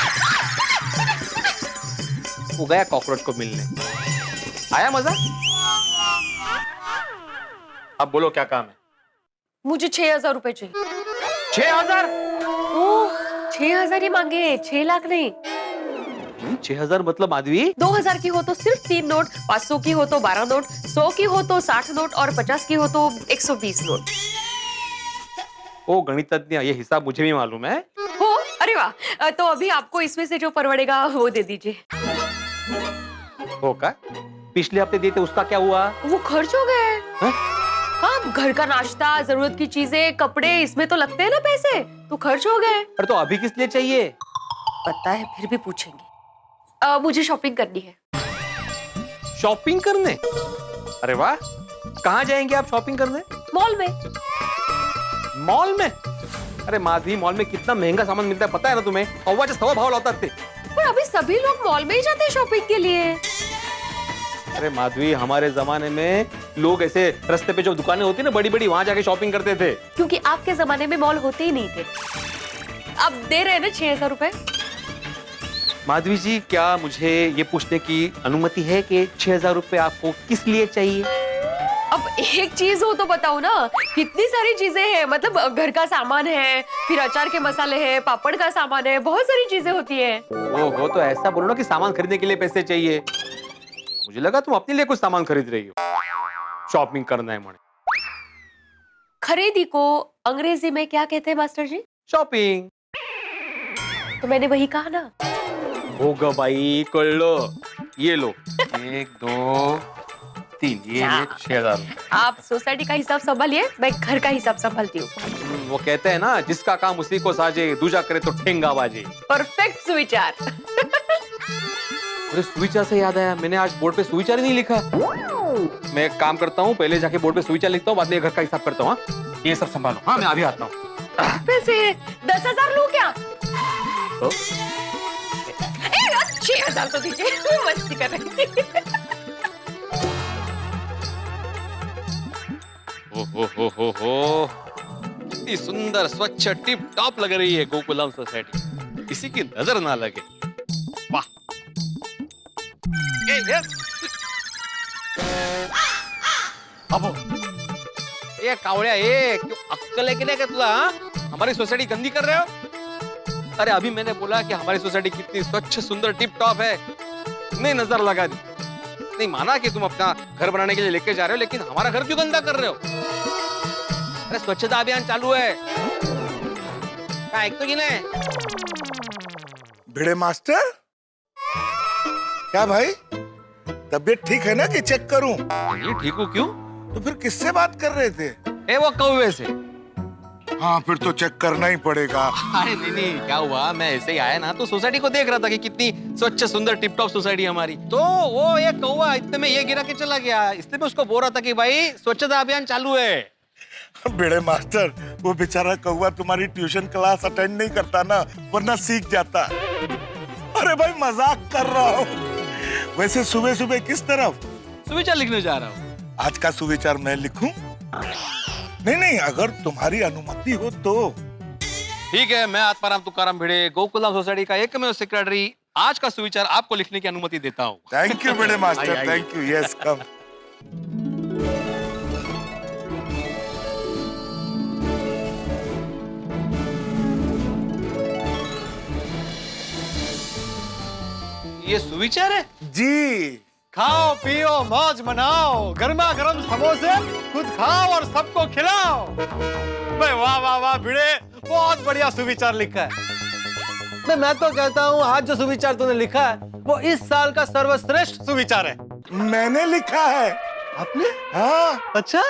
C: वो गया कॉकरोच को मिलने। आया मजा? अब बोलो क्या काम है?
J: मुझे 6,000 रुपए चाहिए।
C: 6,000?
J: ओह 6,000 ही मांगे, 6 लाख नहीं।
C: 6,000 मतलब माधवी?
J: 2,000 की हो तो सिर्फ 3 नोट, 500 की हो तो 12 नोट, 100 की हो तो 60 नोट और 50 की हो तो 120 नोट।
C: ओ गणितज्ञ, ये हिसाब मुझे भी मालूम है।
J: हो अरे वाह, तो अभी आपको इसमें से जो परवड़ेगा वो दे दीजिए।
C: हो का? पिछले हफ्ते दिए थे उसका क्या हुआ?
J: वो खर्च हो गए। हाँ घर का नाश्ता, जरूरत की चीजें, कपड़े, इसमें तो लगते हैं ना पैसे, तो खर्च हो गए।
C: अरे तो अभी किस लिए चाहिए?
J: पता है फिर भी पूछेंगे। मुझे शॉपिंग करनी है।
C: शॉपिंग करने? अरे वाह, कहाँ जाएंगे आप शॉपिंग करने?
J: मॉल में।
C: मॉल में? अरे माधवी, मॉल में कितना महंगा सामान मिलता है पता है ना तुम्हें? और सवा भाव लाता थे।
J: पर अभी सभी लोग मॉल में ही जाते हैं शॉपिंग के लिए।
C: अरे माधवी, हमारे जमाने में लोग ऐसे रास्ते पे जो दुकानें होती ना बड़ी बड़ी, वहां जाके शॉपिंग करते थे।
J: क्योंकि आपके जमाने में मॉल होते ही नहीं थे। आप दे रहे हैं ना 6,000 रुपए?
C: माधवी जी, क्या मुझे ये पूछने की अनुमति है कि 6,000 रुपए आपको किस लिए चाहिए?
J: अब एक चीज हो तो बताओ ना, कितनी सारी चीजें हैं, मतलब घर का सामान है, फिर अचार के मसाले हैं, पापड़ का सामान है, बहुत सारी चीजें होती हैं।
C: ओहो, तो ऐसा बोलो ना कि सामान खरीदने के लिए पैसे चाहिए। मुझे लगा तुम अपने लिए कुछ सामान खरीद रही हो। शॉपिंग करना है मुझे।
J: खरीदी को अंग्रेजी में क्या कहते हैं मास्टर जी?
C: शॉपिंग।
J: तो मैंने वही कहा ना।
C: होगा भाई, कर लो। ये लो, 1 2 3, ये 6,000।
J: आप सोसाइटी का हिसाब संभालिए, मैं घर का हिसाब संभालती हूँ।
C: वो कहते हैं ना, जिसका काम उसी को साजे, दूजा करे तो ठेंगा बाजे।
J: परफेक्ट सुविचार।
C: अरे सुविचार से याद आया, मैंने आज बोर्ड पे सुविचार ही नहीं लिखा। मैं एक काम करता हूँ, पहले जाके बोर्ड पे सुविचार लिखता हूँ, बाद में घर का हिसाब करता हूँ। ये सब संभालो। हाँ, मैं अभी आता हूँ।
J: पैसे 10,000 लूं क्या? 6,000 तो दीजिए, मैं मस्ती कर रही थी।
C: हो कितनी सुंदर, स्वच्छ, टिप टॉप लग रही है गोकुलम सोसाइटी। किसी की नजर ना लगे। वाह। अबो, ये कावड़िया, ये क्यों अक्कल है कि नहीं तुला? हमारी सोसाइटी गंदी कर रहे हो? अरे अभी मैंने बोला कि हमारी सोसाइटी कितनी स्वच्छ, सुंदर, टिप टॉप है, नहीं नजर लगा दी। नहीं माना कि तुम अपना घर बनाने के लिए लेके जा रहे हो, लेकिन हमारा घर क्यों गंदा कर रहे हो? अरे स्वच्छता अभियान चालू है। एक तो नहीं।
K: भिड़े मास्टर, क्या भाई तबीयत ठीक है ना कि चेक करूं?
C: ये ठीक हो क्यों?
K: तो फिर किससे बात कर रहे थे?
C: वो कौवे से।
K: हाँ, फिर तो चेक करना ही पड़ेगा।
C: अरे नहीं, क्या हुआ, मैं ऐसे ही आया ना तो सोसाइटी को देख रहा था कि कितनी स्वच्छ, सुंदर, टिप टॉप सोसाइटी हमारी। तो वो एक कौवा इतने में ये गिरा के चला गया, इसलिए मैं उसको बोल रहा था कि भाई स्वच्छता अभियान चालू है।
K: भिड़े मास्टर, वो बेचारा कौवा तुम्हारी ट्यूशन क्लास अटेंड नहीं करता ना, वरना सीख जाता। अरे भाई मजाक कर रहा हूँ। वैसे सुबह सुबह किस तरफ
C: सुविचार लिखने जा रहा हूँ?
K: आज का सुविचार मैं लिखूं? नहीं, अगर तुम्हारी अनुमति हो तो।
C: ठीक है, मैं आत्माराम तुकाराम भिड़े, गोकुलम सोसाइटी का एकमेव सेक्रेटरी, आज का सुविचार आपको लिखने की अनुमति देता हूँ।
K: Thank you Bhide master, thank you. Yes, come.
C: ये सुविचार है
K: जी।
I: खाओ पियो मौज मनाओ, गर्मा गर्म समोसे खुद खाओ और सबको खिलाओ। भाई वाह वाह वाह भिड़े, बहुत बढ़िया सुविचार लिखा है। मैं तो कहता हूँ आज जो सुविचार तूने लिखा है वो इस साल का सर्वश्रेष्ठ सुविचार है।
K: मैंने लिखा है।
I: आपने?
K: हाँ।
I: अच्छा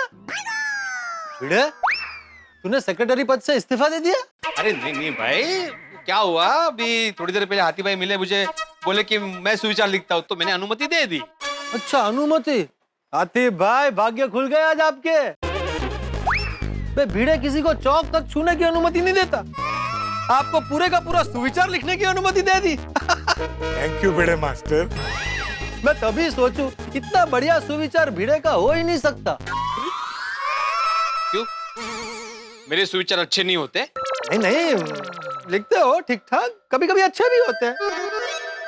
I: भिड़े, तूने सेक्रेटरी पद से इस्तीफा दे दिया?
C: अरे नहीं भाई, क्या हुआ, अभी थोड़ी देर पहले हाथी भाई मिले, मुझे बोले कि मैं सुविचार लिखता हूँ, तो मैंने अनुमति दे दी।
I: अच्छा, अनुमति? हाथी भाई, भाग्य खुल गए आज आपके। बे भिड़े किसी को चौक तक छूने की अनुमति नहीं देता, आपको पूरे का पूरा सुविचार लिखने की अनुमति दे दी।
K: Thank you Bhide master.
I: मैं तभी सोचूं, इतना बढ़िया सुविचार भिड़े का हो ही नहीं सकता।
C: क्यों? मेरे सुविचार अच्छे नहीं होते?
I: नहीं, लिखते हो ठीक ठाक, कभी कभी अच्छे भी होते हैं,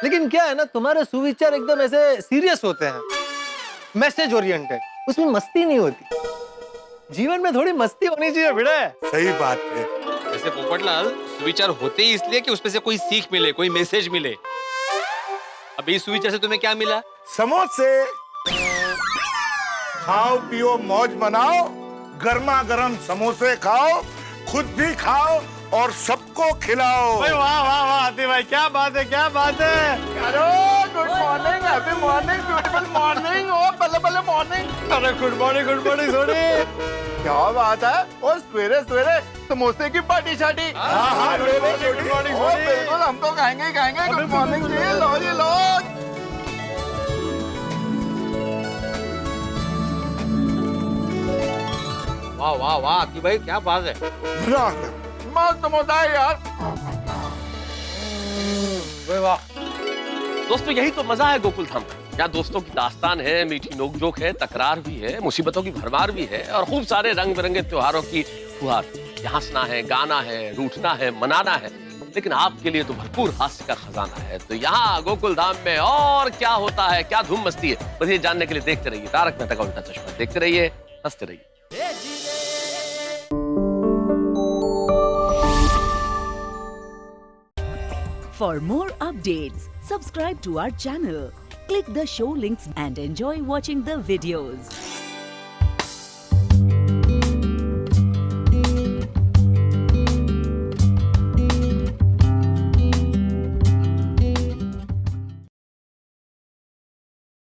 I: लेकिन क्या है ना, तुम्हारे सुविचार एकदम ऐसे सीरियस होते हैं, मैसेज ओरिएंटेड, उसमें मस्ती नहीं होती। जीवन में थोड़ी मस्ती होनी चाहिए भिड़े।
K: सही बात है।
C: वैसे पोपटलाल, सुविचार होते ही इसलिए कि उसमें से कोई सीख मिले, कोई मैसेज मिले। अभी सुविचार से तुम्हें क्या मिला?
K: समोसे। खाओ पियो मौज मनाओ, गर्मा गर्म समोसे खाओ, खुद भी खाओ और सबको खिलाओ।
I: भाई वाह वाह वाह हाथी भाई, क्या बात है, क्या बात है।
K: Good morning, happy morning, beautiful morning, ओ बल्ले बल्ले मॉर्निंग।
I: अरे गुड मॉर्निंग सोनी।
K: क्या बात है? और सवेरे सवेरे समोसे की पार्टी शाटी। हाँ, बिल्कुल हम तो खाएंगे ही खाएंगे। गुड मॉर्निंग जी, लो जी लो।
H: वाह वाह वाह कि भाई क्या बात है।
K: मस्त समोसा है यार।
H: वाह।
L: दोस्तों यही तो मजा है गोकुल धाम का। यहाँ दोस्तों की दास्तान है, मीठी नोकझोंक है, तकरार भी है, मुसीबतों की भरमार भी है और खूब सारे रंग बिरंगे त्योहारों की फुहार। यहाँ हंसना है, गाना है, रूठना है, मनाना है, लेकिन आपके लिए तो भरपूर हास्य का खजाना है। तो यहाँ गोकुल धाम में और क्या होता है, क्या धूम मस्ती है, बस ये जानने के लिए देखते रहिए तारक मेहता का उल्टा चश्मा। देखते रहिए, हंसते रहिए।
N: For more updates, subscribe to our channel, click the show links and enjoy watching the videos.